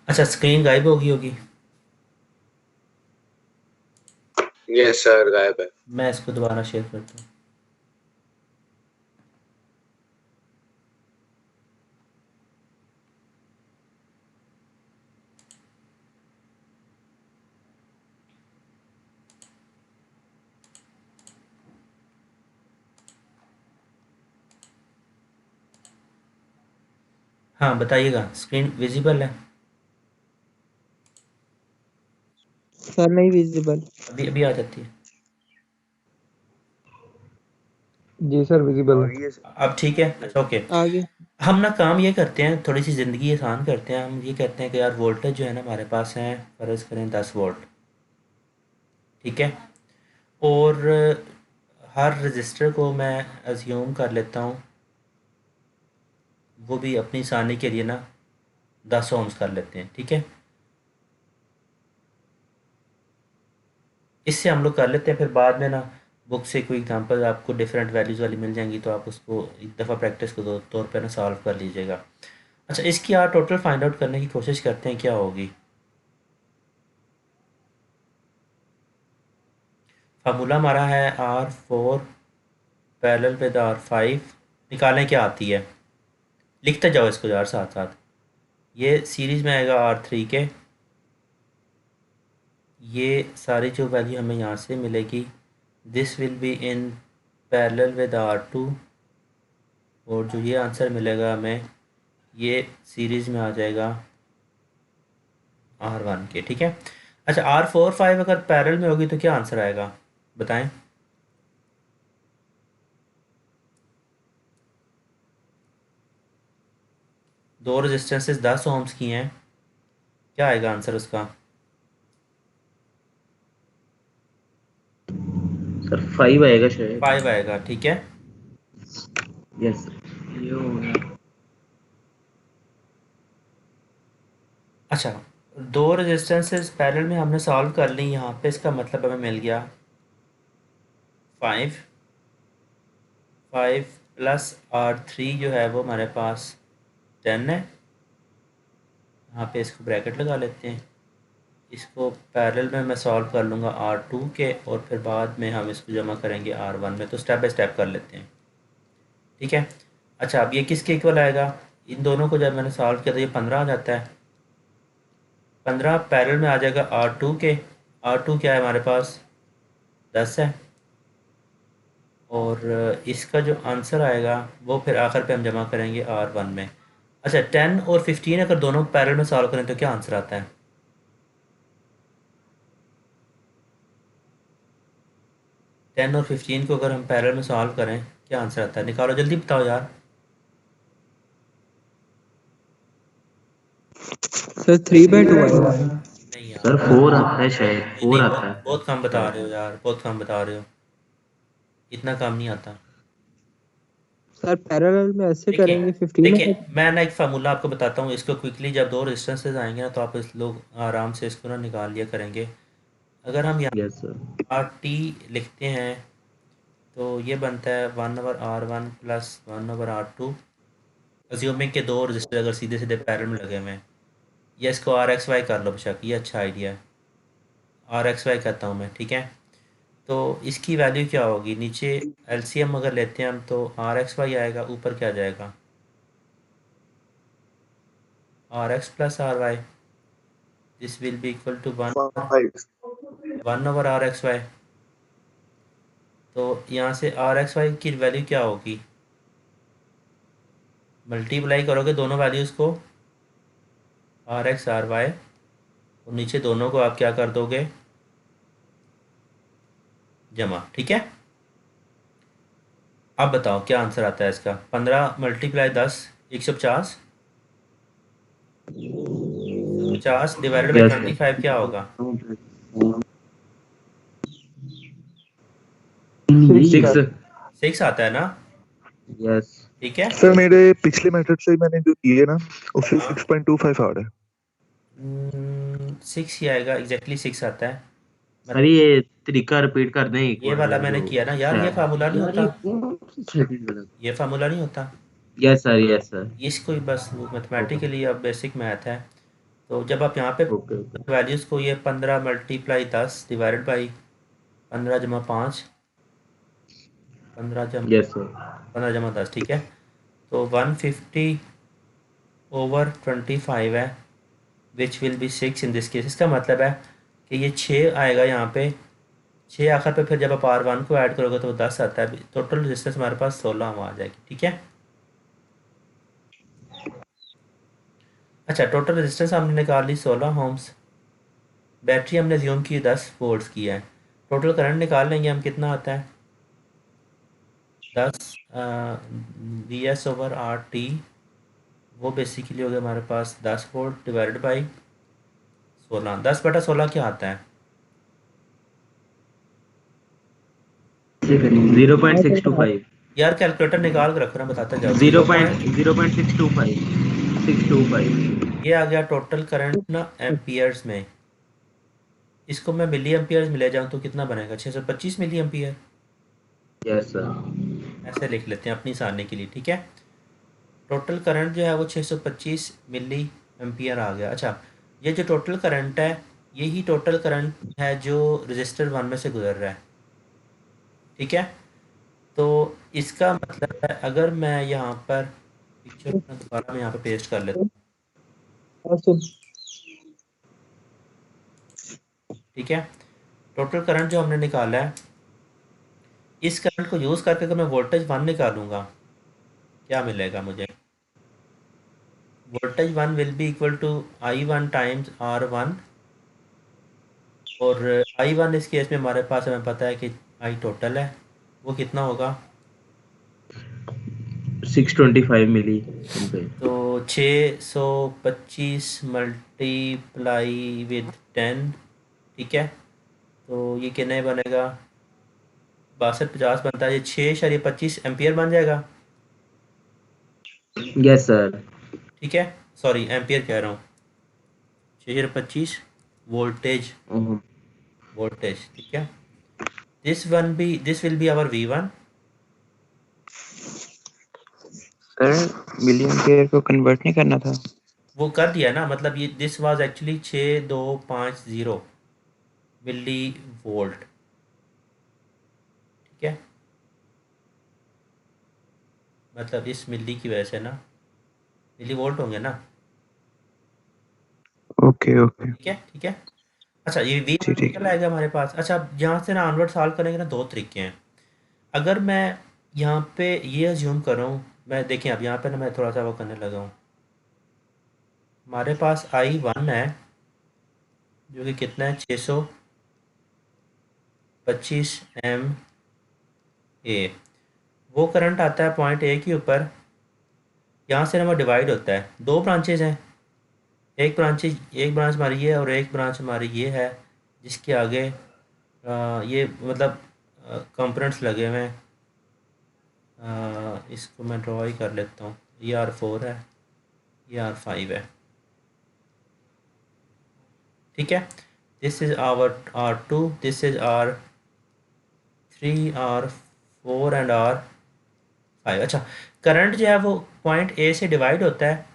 अच्छा, स्क्रीन गायब हो गई होगी। यस सर, गायब है। मैं इसको दोबारा शेयर करता हूँ। हाँ बताइएगा, स्क्रीन विजिबल है? सर नहीं विजिबल। अभी अभी आ जाती है। जी सर, विजिबल है। आगे ये अब ठीक है, अच्छा ओके। आगे हम ना काम ये करते हैं, थोड़ी सी ज़िंदगी आसान करते हैं। हम ये कहते हैं कि यार वोल्टेज जो है ना हमारे पास है, फ़र्ज़ करें 10 वोल्ट। ठीक है, और हर रजिस्टर को मैं अज्यूम कर लेता हूँ, वो भी अपनी आसानी के लिए ना 10 ओम्स कर लेते हैं, ठीक है। इससे हम लोग कर लेते हैं, फिर बाद में ना बुक से कोई एग्जांपल आपको डिफरेंट वैल्यूज़ वाली मिल जाएंगी, तो आप उसको एक दफ़ा प्रैक्टिस के तौर पे ना सॉल्व कर लीजिएगा। अच्छा, इसकी आप टोटल फाइंड आउट करने की कोशिश करते हैं क्या होगी। फार्मूला हमारा है R4 पैरेलल विद R5, निकालें क्या आती है, लिखते जाओ इसको यार साथ साथ। ये सीरीज़ में आएगा R3 के, ये सारी जो वैल्यू हमें यहाँ से मिलेगी, this will be in parallel with R2, और जो ये आंसर मिलेगा हमें, ये सीरीज़ में आ जाएगा R1 के, ठीक है। अच्छा, R4 5 अगर पैरेलल में होगी तो क्या आंसर आएगा बताएं। दो रेजिस्टेंसेस 10 ओम्स की हैं, क्या आएगा आंसर उसका। सर 5 आएगा शायद। 5 आएगा, ठीक है। यस सर, ये हो गया। अच्छा, दो रेजिस्टेंसेस पैरेलल में हमने सॉल्व कर ली, यहाँ पे इसका मतलब हमें मिल गया 5 5 प्लस R3 जो है वो हमारे पास 10 है। यहाँ पे इसको ब्रैकेट लगा लेते हैं, इसको पैरेलल में मैं सॉल्व कर लूँगा R2 के, और फिर बाद में हम इसको जमा करेंगे R1 में, तो स्टेप बाय स्टेप कर लेते हैं, ठीक है। अच्छा, अब ये किसके इक्वल आएगा, इन दोनों को जब मैंने सॉल्व किया तो ये 15 आ जाता है। 15 पैरेलल में आ जाएगा R2 के, R2 क्या है हमारे पास 10 है, और इसका जो आंसर आएगा वो फिर आखिर पे हम जमा करेंगे R1 में। अच्छा, 10 और 15 अगर दोनों पैरेलल में सॉल्व करें तो क्या आंसर आता है। 10 और 15 को अगर हम पैरेलल में सॉल्व करें क्या आंसर आता है, निकालो जल्दी बताओ यार। सर 3/2 आएगा। नहीं यार, सर 4 आता है शायद, नहीं 4 नहीं, आता बहुत है बहुत कम बता रहे हो शायद। यार, बहुत कम बता रहे हो, इतना कम नहीं आता। सर पैरेलल में ऐसे देखिए करेंगे 15 देखिए, का। मैं ना एक फार्मूला आपको बताता हूँ, इसको क्विकली जब दो रेजिस्टेंसेस आएंगे ना तो आप इस लोग आराम से इसको ना निकाल लिया करेंगे। अगर हम यहाँ यस सर। RT लिखते हैं तो ये बनता है 1/R1 प्लस 1/R2, अज्यूमिंग के दो रजिस्टर अगर सीधे सीधे पैरेलल में लगे हुए हैं, या इसको RXY कर लो बेशक, ये अच्छा आइडिया है, RXY कहता हूँ मैं, ठीक है। तो इसकी वैल्यू क्या होगी, नीचे LCM अगर लेते हैं हम तो RXY आएगा, ऊपर क्या जाएगा RX plus RY, this will be equal to 5 1/RXY। तो यहाँ से RXY की वैल्यू क्या होगी, मल्टीप्लाई करोगे दोनों वैल्यूज़ को, RX RY, और नीचे दोनों को आप क्या कर दोगे जमा, ठीक है। अब बताओ क्या आंसर आता है इसका, 15 मल्टीप्लाई 10 150, 50 डिवाइडेड बाई यस 25 क्या होगा, सर। 6 6। 6 आता है ना, यस। ठीक है। सर मेरे पिछले मेथड से मैंने जो किए ना उससे हाँ 6.25 आ रहा है। 6 ही आएगा, एग्जैक्टली 6 आता है। सर ये तरीका रिपीट कर दें एक ये बार, वाला मैंने जो किया ना यार, ये है। फार्मूला नहीं यार होता, ये कौन सी सेटिंग है? ये फार्मूला नहीं होता, यस सर, यस सर। ये इसको ही बस ओके मैथमेटिकली अब बेसिक मैथ है। तो जब आप यहाँ पे ओके ओके। वैल्यूज़ को, ये 15 मल्टीप्लाई 10 डिवाइडेड बाई 15 जमा 5, 15 जमा यस सर। 10, ठीक है। तो 150/25 है, which will be 6 in this case. इसका मतलब है कि ये 6 आएगा यहाँ पे, 6 आखिर पे, फिर जब आप R1 को ऐड करोगे तो वो 10 आता है, टोटल रेजिस्टेंस हमारे पास 16 ओम आ जाएगी, ठीक है। अच्छा, टोटल रेजिस्टेंस हमने निकाल ली 16 ओम्स, बैटरी हमने ज्यूम की 10 वोल्ट्स की है, टोटल करंट निकाल लेंगे हम कितना आता है 10 VS/RT, वो बेसिकली हो गया हमारे पास 10 वोल्ट डिवाइडेड बाई 16, 10/16 क्या आता है से करेंगे 0.625 यार कैलकुलेटर निकाल कर रखो ना, बताता जाओ। 0.625 ये आ गया टोटल करंट ना एम्पियर्स में। इसको मैं मिली एम्पियर्स में ले जाऊँ तो कितना बनेगा? 625 मिली एम्पियर। Yes sir. ऐसे लिख लेते हैं अपनी आसानी के लिए, ठीक है। टोटल करंट जो है वो 625 मिली एम्पियर आ गया। अच्छा, ये जो टोटल करंट है यही टोटल करंट है जो रजिस्टर 1 में से गुजर रहा है, ठीक है। तो इसका मतलब है अगर मैं यहाँ पर पिक्चर दोबारा मैं यहाँ पे पेस्ट कर लेता हूँ, ठीक है। टोटल करंट जो हमने निकाला है, इस करंट को यूज़ करके अगर मैं वोल्टेज 1 निकालूंगा, क्या मिलेगा मुझे? Voltage 1 will be equal to I1 times R1, और I1 इस केस में हमारे पास हमें पता है कि I टोटल है, वो कितना होगा? 625 मिली। तो 625 मल्टीप्लाई विद 10, ठीक है। तो ये कितने बनेगा? 6250 बनता है। ये 6.25 एम्पियर बन जाएगा, यस सर। ठीक है। सॉरी, एम्पियर कह रहा हूँ, 6.25 वोल्टेज, वोल्टेज, ठीक है। This will be our V1। Sir million ampere को कन्वर्ट नहीं करना था? वो कर दिया ना, मतलब ये this was actually 6250 milli volt, ठीक है। मतलब इस मिली की वजह से ना मिली वोल्ट होंगे ना, ओके ओके ठीक है, ठीक है। अच्छा, ये वी जी ठीक निकल आएगा हमारे पास। अच्छा, यहाँ से ना ऑनवर्ड सॉल्व करेंगे ना, दो तरीके हैं। अगर मैं यहाँ पे ये अज्यूम करूँ, मैं देखें अब यहाँ पे ना मैं थोड़ा सा वो करने लगा हूँ। हमारे पास I1 है जो कि कितना है? 625 MA। वो करंट आता है पॉइंट A के ऊपर। यहाँ से ना वो डिवाइड होता है, दो ब्रांचेज हैं। एक ब्रांच हमारी ये है और एक ब्रांच हमारी ये है, जिसके आगे ये मतलब कंपोनेंट्स लगे हुए हैं। इसको मैं ड्रॉ ही कर लेता हूँ। ये R4 है, ये R5 है, ठीक है। This is our R2, this is R3, R4 and R5। अच्छा, करंट जो है वो पॉइंट ए से डिवाइड होता है।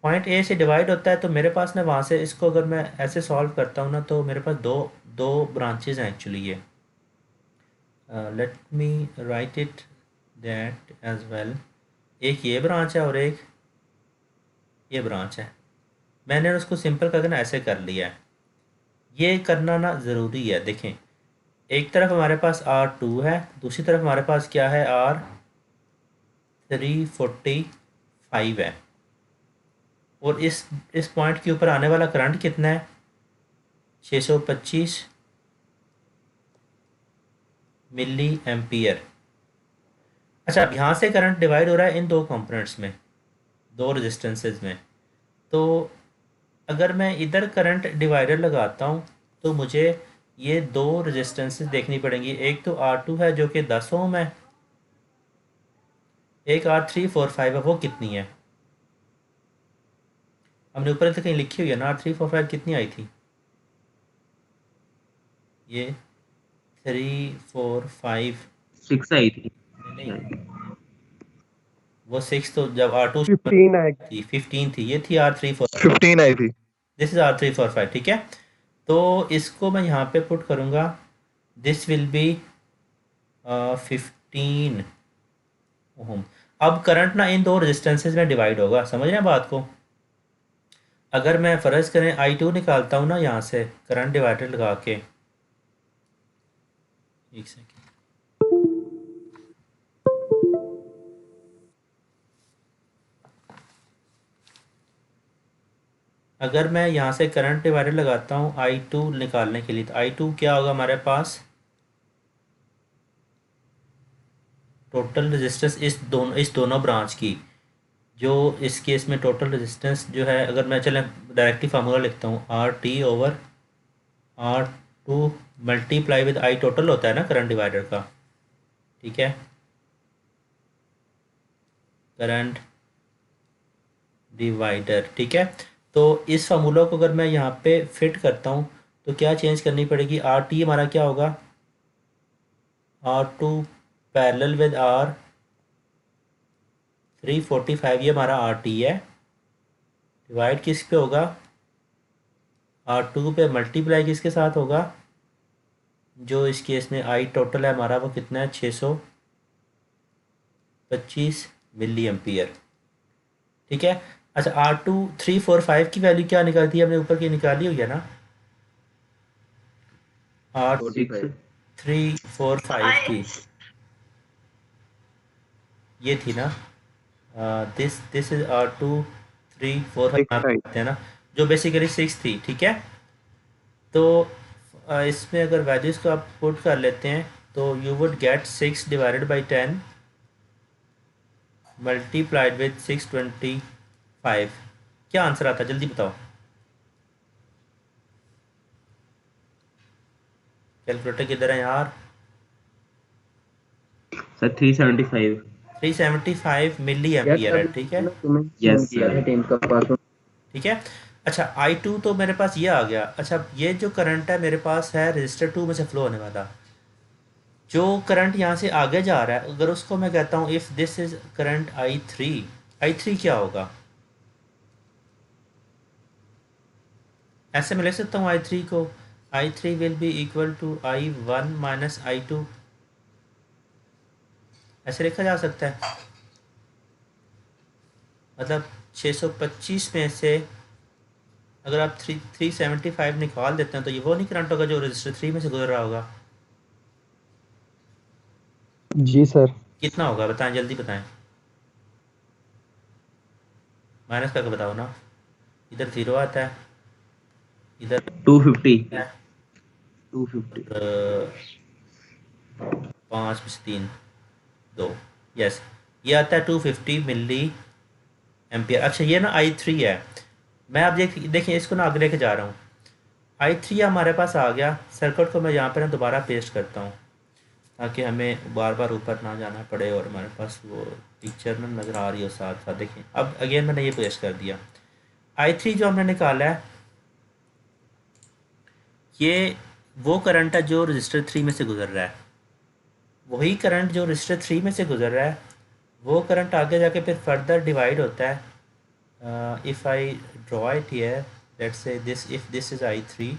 पॉइंट ए से डिवाइड होता है तो मेरे पास ना वहाँ से इसको अगर मैं ऐसे सॉल्व करता हूँ ना, तो मेरे पास दो दो ब्रांचेज हैं एक्चुअली। ये let me write it that as well. एक ये ब्रांच है और एक ये ब्रांच है। मैंने उसको सिंपल करके ना ऐसे कर लिया है। ये करना ना ज़रूरी है। देखें, एक तरफ हमारे पास R2 है, दूसरी तरफ हमारे पास क्या है? R345 है। और इस पॉइंट के ऊपर आने वाला करंट कितना है? 625 मिली एम्पियर। अच्छा, अब यहाँ से करंट डिवाइड हो रहा है इन दो कंपोनेंट्स में, दो रेजिस्टेंसेस में। तो अगर मैं इधर करंट डिवाइडर लगाता हूँ तो मुझे ये दो रेजिस्टेंसेस देखनी पड़ेंगी। एक तो R2 है जो कि 10 ओम है, एक R345 है, वो कितनी है? हमने ऊपर से कहीं लिखी हुई है ना, R345 कितनी आई थी? ये 345 6 आई थी। नहीं, वो 6 तो जब R2 15 आएगा। थी, 15 थी, ये थी R345। 15 आई थी। दिस इज R345, ठीक है। तो इसको मैं यहाँ पे पुट करूँगा, दिस विल बी 15 ओम। अब करंट ना इन दो रेजिस्टेंसेस में डिवाइड होगा, समझ रहे हैं बात को। अगर मैं फ़र्ज़ करें I2 निकालता हूँ ना यहाँ से करंट डिवाइडर लगा के, एक सेकेंड, अगर मैं यहाँ से करंट डिवाइडर लगाता हूँ I2 निकालने के लिए, तो I2 क्या होगा हमारे पास? टोटल रेजिस्टेंस इस दोनों ब्रांच की, जो इस केस में टोटल रेजिस्टेंस जो है, अगर मैं चलें डायरेक्टली फार्मूला लिखता हूँ, RT/R2 multiply with I total होता है ना करंट डिवाइडर का। ठीक है, करंट डिवाइडर। ठीक है, तो इस फार्मूला को अगर मैं यहाँ पे फिट करता हूँ तो क्या चेंज करनी पड़ेगी, आर टी हमारा क्या होगा, R two parallel with R 345, ये हमारा आर टी है, डिवाइड किस पे होगा, आर टू पे मल्टीप्लाई किसके साथ होगा, जो इस केस में आई टोटल है हमारा वो कितना है, 625 मिली एम्पियर। ठीक है, अच्छा आर टू 345 की वैल्यू क्या निकालती है हमने, ऊपर की निकाली हुई है ना, आर 345 की ये थी ना, दिस इज आर टू 345 है ना, जो बेसिकली 6 थी। ठीक है, तो इसमें अगर वैल्यूज़ को आप पुट कर लेते हैं तो you would get 6 divided by 10 multiplied with 625। क्या आंसर आता है जल्दी बताओ, कैलकुलेटर किधर है यार, सर 375। 375 मिली एम्पियर है। ठीक है, यस ठीक है, अच्छा आई टू तो मेरे पास ये आ गया। अच्छा ये जो करंट है मेरे पास है रजिस्टर 2 में से फ्लो होने वाला, जो करंट यहाँ से आगे जा रहा है, अगर उसको मैं कहता हूँ if this is current I three क्या होगा, ऐसे मैं लिख सकता हूँ आई थ्री को, I three will be equal to I one minus I two, ऐसे लिखा जा सकता है। मतलब 625 में से अगर आप 375 निकाल देते हैं तो ये वो नहीं करंट होगा जो रजिस्टर 3 में से गुजर रहा होगा। जी सर। कितना होगा बताएं, जल्दी बताएं, माइनस करके बताओ ना, इधर 0 आता है, इधर 250 है, 250 पाँच में से 3 2, यस ये आता है 250 मिली एम्पियर। अच्छा ये ना आई थ्री है, मैं अब देखिए इसको ना आगे लेके जा रहा हूँ, आई थ्री हमारे पास आ गया, सर्किट को मैं यहाँ पर ना दोबारा पेस्ट करता हूँ ताकि हमें बार बार ऊपर ना जाना पड़े और हमारे पास वो पिक्चर ना नज़र आ रही हो साथ साथ। देखिए अब अगेन मैंने ये पेस्ट कर दिया, आई थ्री जो हमने निकाला है ये वो करंट है जो रजिस्टर 3 में से गुजर रहा है, वही करंट जो रजिस्टर 3 में से गुजर रहा है वो करंट आगे जाके फिर फर्दर डिवाइड होता है। If I draw it here, let's say this, if this is I three,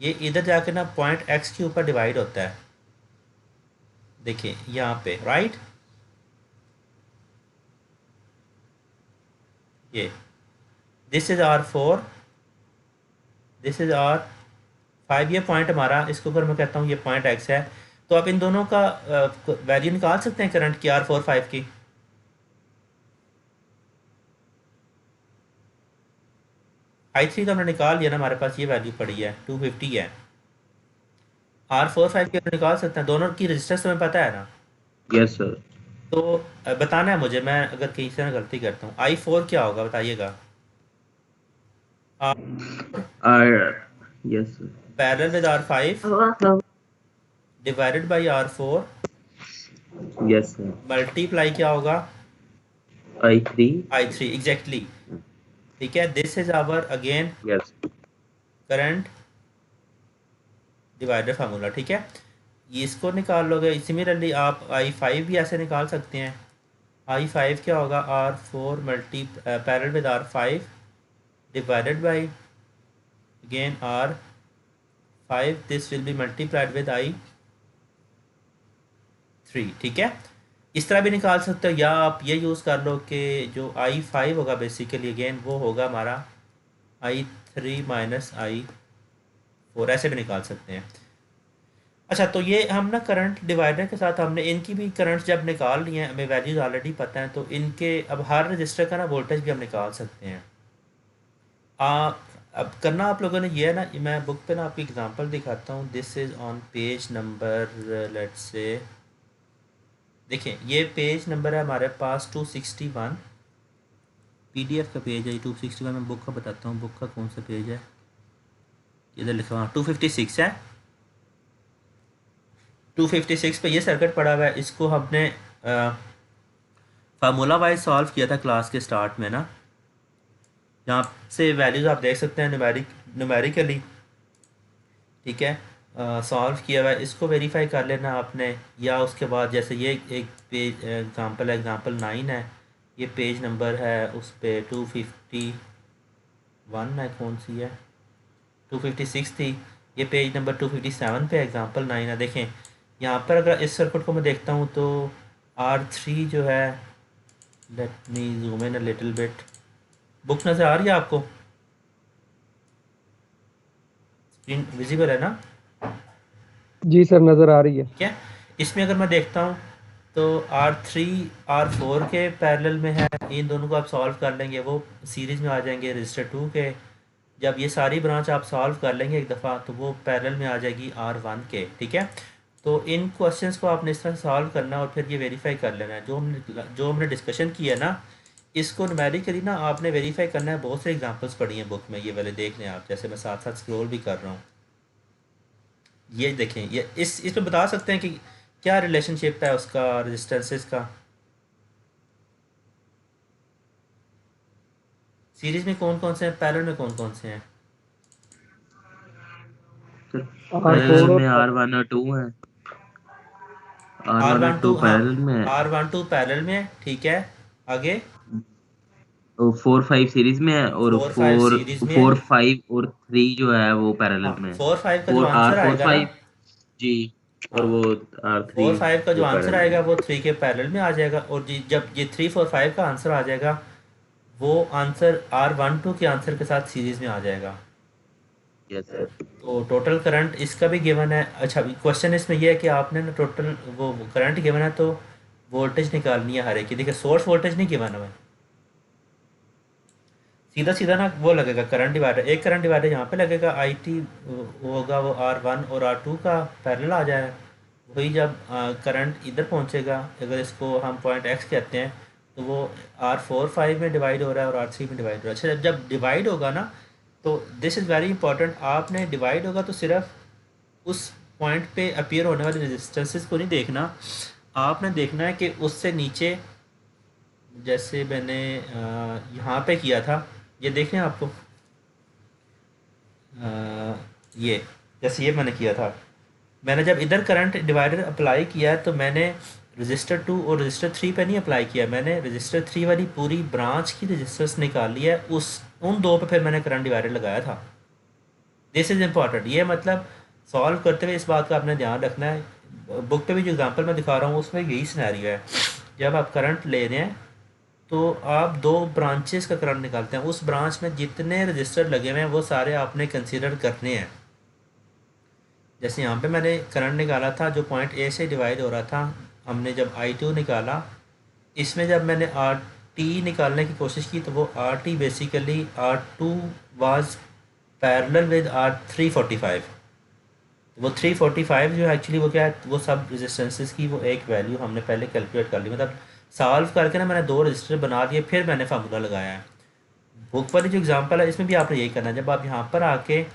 ये इधर जाके ना पॉइंट एक्स के ऊपर डिवाइड होता है, देखिए यहाँ पे राइट, ये this is R four, this is R five, ये पॉइंट हमारा, इसको अगर मैं कहता हूँ ये पॉइंट एक्स है, तो आप इन दोनों का वैल्यू निकाल सकते हैं करंट की, आर फोर फाइव की। आई थ्री तो हमने निकाल लिया ना, हमारे पास ये वैल्यू पड़ी है 250 है, आर फोर फाइव की हम निकाल सकते हैं, दोनों की रजिस्टेंस तुम्हें पता है ना। Yes sir. तो बताना है मुझे, मैं अगर कहीं से ना गलती करता हूँ, आई फोर क्या होगा बताइएगा, yes sir. Parallel with R five divided by R four, yes sir. Multiply क्या होगा, I3। I three exactly. ठीक है, this is our again yes current divider formula. ठीक है, ये इसको निकाल लोगे, सिमिलरली आप आई फाइव भी ऐसे निकाल सकते हैं, आई फाइव क्या होगा, R four multi parallel with R five divided by again R five, this will be multiplied with I three. ठीक है, इस तरह भी निकाल सकते हो, या आप ये यूज़ कर लो कि जो आई फाइव होगा बेसिकली अगेन वो होगा हमारा I three minus I four, ऐसे भी निकाल सकते हैं। अच्छा तो ये हम ना करंट डिवाइडर के साथ हमने इनकी भी करंट्स जब निकाल लिए हैं, हमें वैल्यूज़ ऑलरेडी पता है, तो इनके अब हर रजिस्टर का ना वोल्टेज भी हम निकाल सकते हैं। अब करना आप लोगों ने ये है ना, मैं बुक पे ना आपकी एग्जांपल दिखाता हूँ, this is on page number let's say, देखिए ये पेज नंबर है हमारे पास 261, पीडीएफ का पेज है 261, मैं बुक का बताता हूँ, बुक का कौन सा पेज है, इधर लिखा हुआ 256 है, 256 पे ये सर्किट पड़ा हुआ है, इसको हमने फार्मूला वाइज सॉल्व किया था क्लास के स्टार्ट में ना। यहाँ से वैल्यूज़ आप देख सकते हैं न्यूमेरिकली, ठीक है, सॉल्व किया हुआ है। इसको वेरीफाई कर लेना आपने, या उसके बाद जैसे ये एक पेज एग्जांपल 9 है, ये पेज नंबर है उस पे 251 है, कौन सी है, 256 थी, ये पेज नंबर 257 पे एग्जांपल 9 है। देखें यहाँ पर अगर इस सर्किट को मैं देखता हूँ तो R3 जो है, let me zoom in a little bit, book नज़र आ रही है आपको, स्क्रीन विजिबल है ना? जी सर नज़र आ रही है। ठीक है, इसमें अगर मैं देखता हूँ तो R3 R4 के पैरेलल में है, इन दोनों को आप सॉल्व कर लेंगे, वो सीरीज़ में आ जाएंगे रजिस्टर 2 के। जब ये सारी ब्रांच आप सॉल्व कर लेंगे एक दफ़ा तो वो पैरेलल में आ जाएगी R1 के। ठीक है, तो इन क्वेश्चंस को आपने इस तरह सॉल्व करना और फिर ये वेरीफाई कर लेना है। जो हमने डिस्कशन किया ना, इसको न्यूमेरिकली ना आपने वेरीफाई करना है। बहुत से एग्जांपल्स पढ़ी हैं बुक में, ये वाले देख लें आप, जैसे मैं साथ साथ स्क्रॉल भी कर रहा हूँ। ये देखें, ये इसमें बता सकते हैं कि क्या रिलेशनशिप है उसका रेजिस्टेंसेस का। सीरीज में कौन कौन से हैं, पैरेलल में कौन कौन से हैं? पैरेलल में R1 और 2 है, R1 और 2 हाँ, पैरेलल में है, R12 पैरेलल में है, ठीक है, आगे 4-5 सीरीज में है, और 4-5 सीरीज में है। 4-5 और 3 जो है वो पैरेलल में है। 4-5 का जो आंसर आएगा ना, 4-5 जी, और वो R3 4-5 का जो वो आंसर पैरेलल आएगा में। वो 3 के पैरेलल में आ जाएगा। और जब ये 3-4-5 का आंसर आ जाएगा, वो आंसर R12 के आंसर के साथ सीरीज में आ जाएगा। Yes sir. तो टोटल करंट इसका भी गिवन है। अच्छा, क्वेश्चन इसमें यह है कि आपने ना टोटल वो करंट गिवन है तो वोल्टेज निकालनी है हर एक की। देखिए सोर्स वोल्टेज नहीं गिवन है, सीधा सीधा ना वो लगेगा करंट डिवाइडर, एक करंट डिवाइडर यहाँ पे लगेगा, IT होगा वो R1 और R2 का पैरेलल आ जाएगा। वही जब करंट इधर पहुँचेगा, अगर इसको हम पॉइंट X कहते हैं, तो वो R4-5 में डिवाइड हो रहा है और R3 में डिवाइड हो रहा है। अच्छा, जब डिवाइड होगा ना, तो दिस इज़ वेरी इंपॉर्टेंट, आपने डिवाइड होगा तो सिर्फ उस पॉइंट पे अपीयर होने वाले रेजिस्टेंसेस को नहीं देखना, आपने देखना है कि उससे नीचे, जैसे मैंने यहाँ पे किया था, ये देख रहे हैं आपको, ये जैसे ये मैंने किया था, मैंने जब इधर करंट डिवाइडर अप्लाई किया है तो मैंने रजिस्टर 2 और रजिस्टर 3 पे नहीं अप्लाई किया, मैंने रजिस्टर 3 वाली पूरी ब्रांच की रजिस्टर्स निकाली है, उन दो पे फिर मैंने करंट डिवाइडर लगाया था। दिस इज़ इम्पॉर्टेंट, ये मतलब सॉल्व करते हुए इस बात का आपने ध्यान रखना है। बुक पे भी जो एग्जांपल मैं दिखा रहा हूँ उसमें यही सिनेरियो है, जब आप करंट ले रहे हैं तो आप दो ब्रांचेस का करंट निकालते हैं, उस ब्रांच में जितने रजिस्टर लगे हुए हैं वो सारे आपने कंसीडर करने हैं। जैसे यहाँ पे मैंने करंट निकाला था जो पॉइंट A से डिवाइड हो रहा था, हमने जब I2 निकाला, इसमें जब मैंने RT निकालने की कोशिश की तो वो RT basically R2 was parallel with R345। वो 345 जो एक्चुअली वो क्या है, वो सब रेजिस्टेंसेस की वो एक वैल्यू हमने पहले कैलकुलेट कर ली, मतलब सॉल्व करके ना मैंने दो रजिस्टर बना दिए, फिर मैंने फार्मूला लगाया है। बुक वाली जो एग्जांपल है इसमें भी आपने यही करना है। जब आप यहाँ पर आके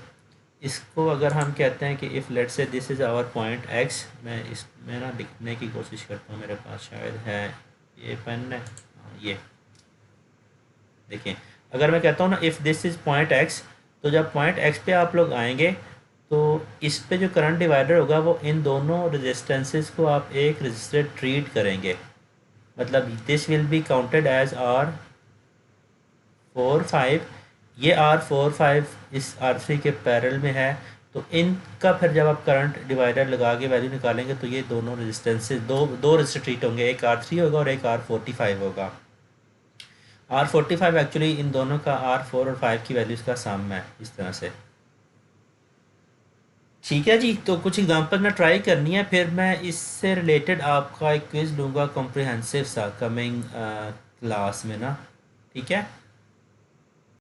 इसको अगर हम कहते हैं कि if let say this is our point X, मैं इसमें ना लिखने की कोशिश करता हूँ, मेरे पास शायद है ये पेन है, ये देखें, अगर मैं कहता हूँ ना if this is point X, तो जब पॉइंट X पे आप लोग आएंगे तो इस पे जो करंट डिवाइडर होगा वो इन दोनों रेजिस्टेंसेस को आप एक रजिस्टर ट्रीट करेंगे, मतलब this will be counted as R4-5, ये R4-5 इस R3 के पैरेलल में है, तो इनका फिर जब आप करंट डिवाइडर लगा के वैल्यू निकालेंगे तो ये दोनों रेजिस्टेंसेस दो रजिस्टर ट्रीट होंगे, एक R3 होगा और एक R45 होगा। R45 एक्चुअली इन दोनों का R4 और 5 की वैल्यूज़ का सम है, इस तरह से। ठीक है जी, तो कुछ एग्जांपल मैं ट्राई करनी है, फिर मैं इससे रिलेटेड आपका एक क्विज़ लूँगा कॉम्प्रिहेंसिव सा कमिंग क्लास में ना, ठीक है।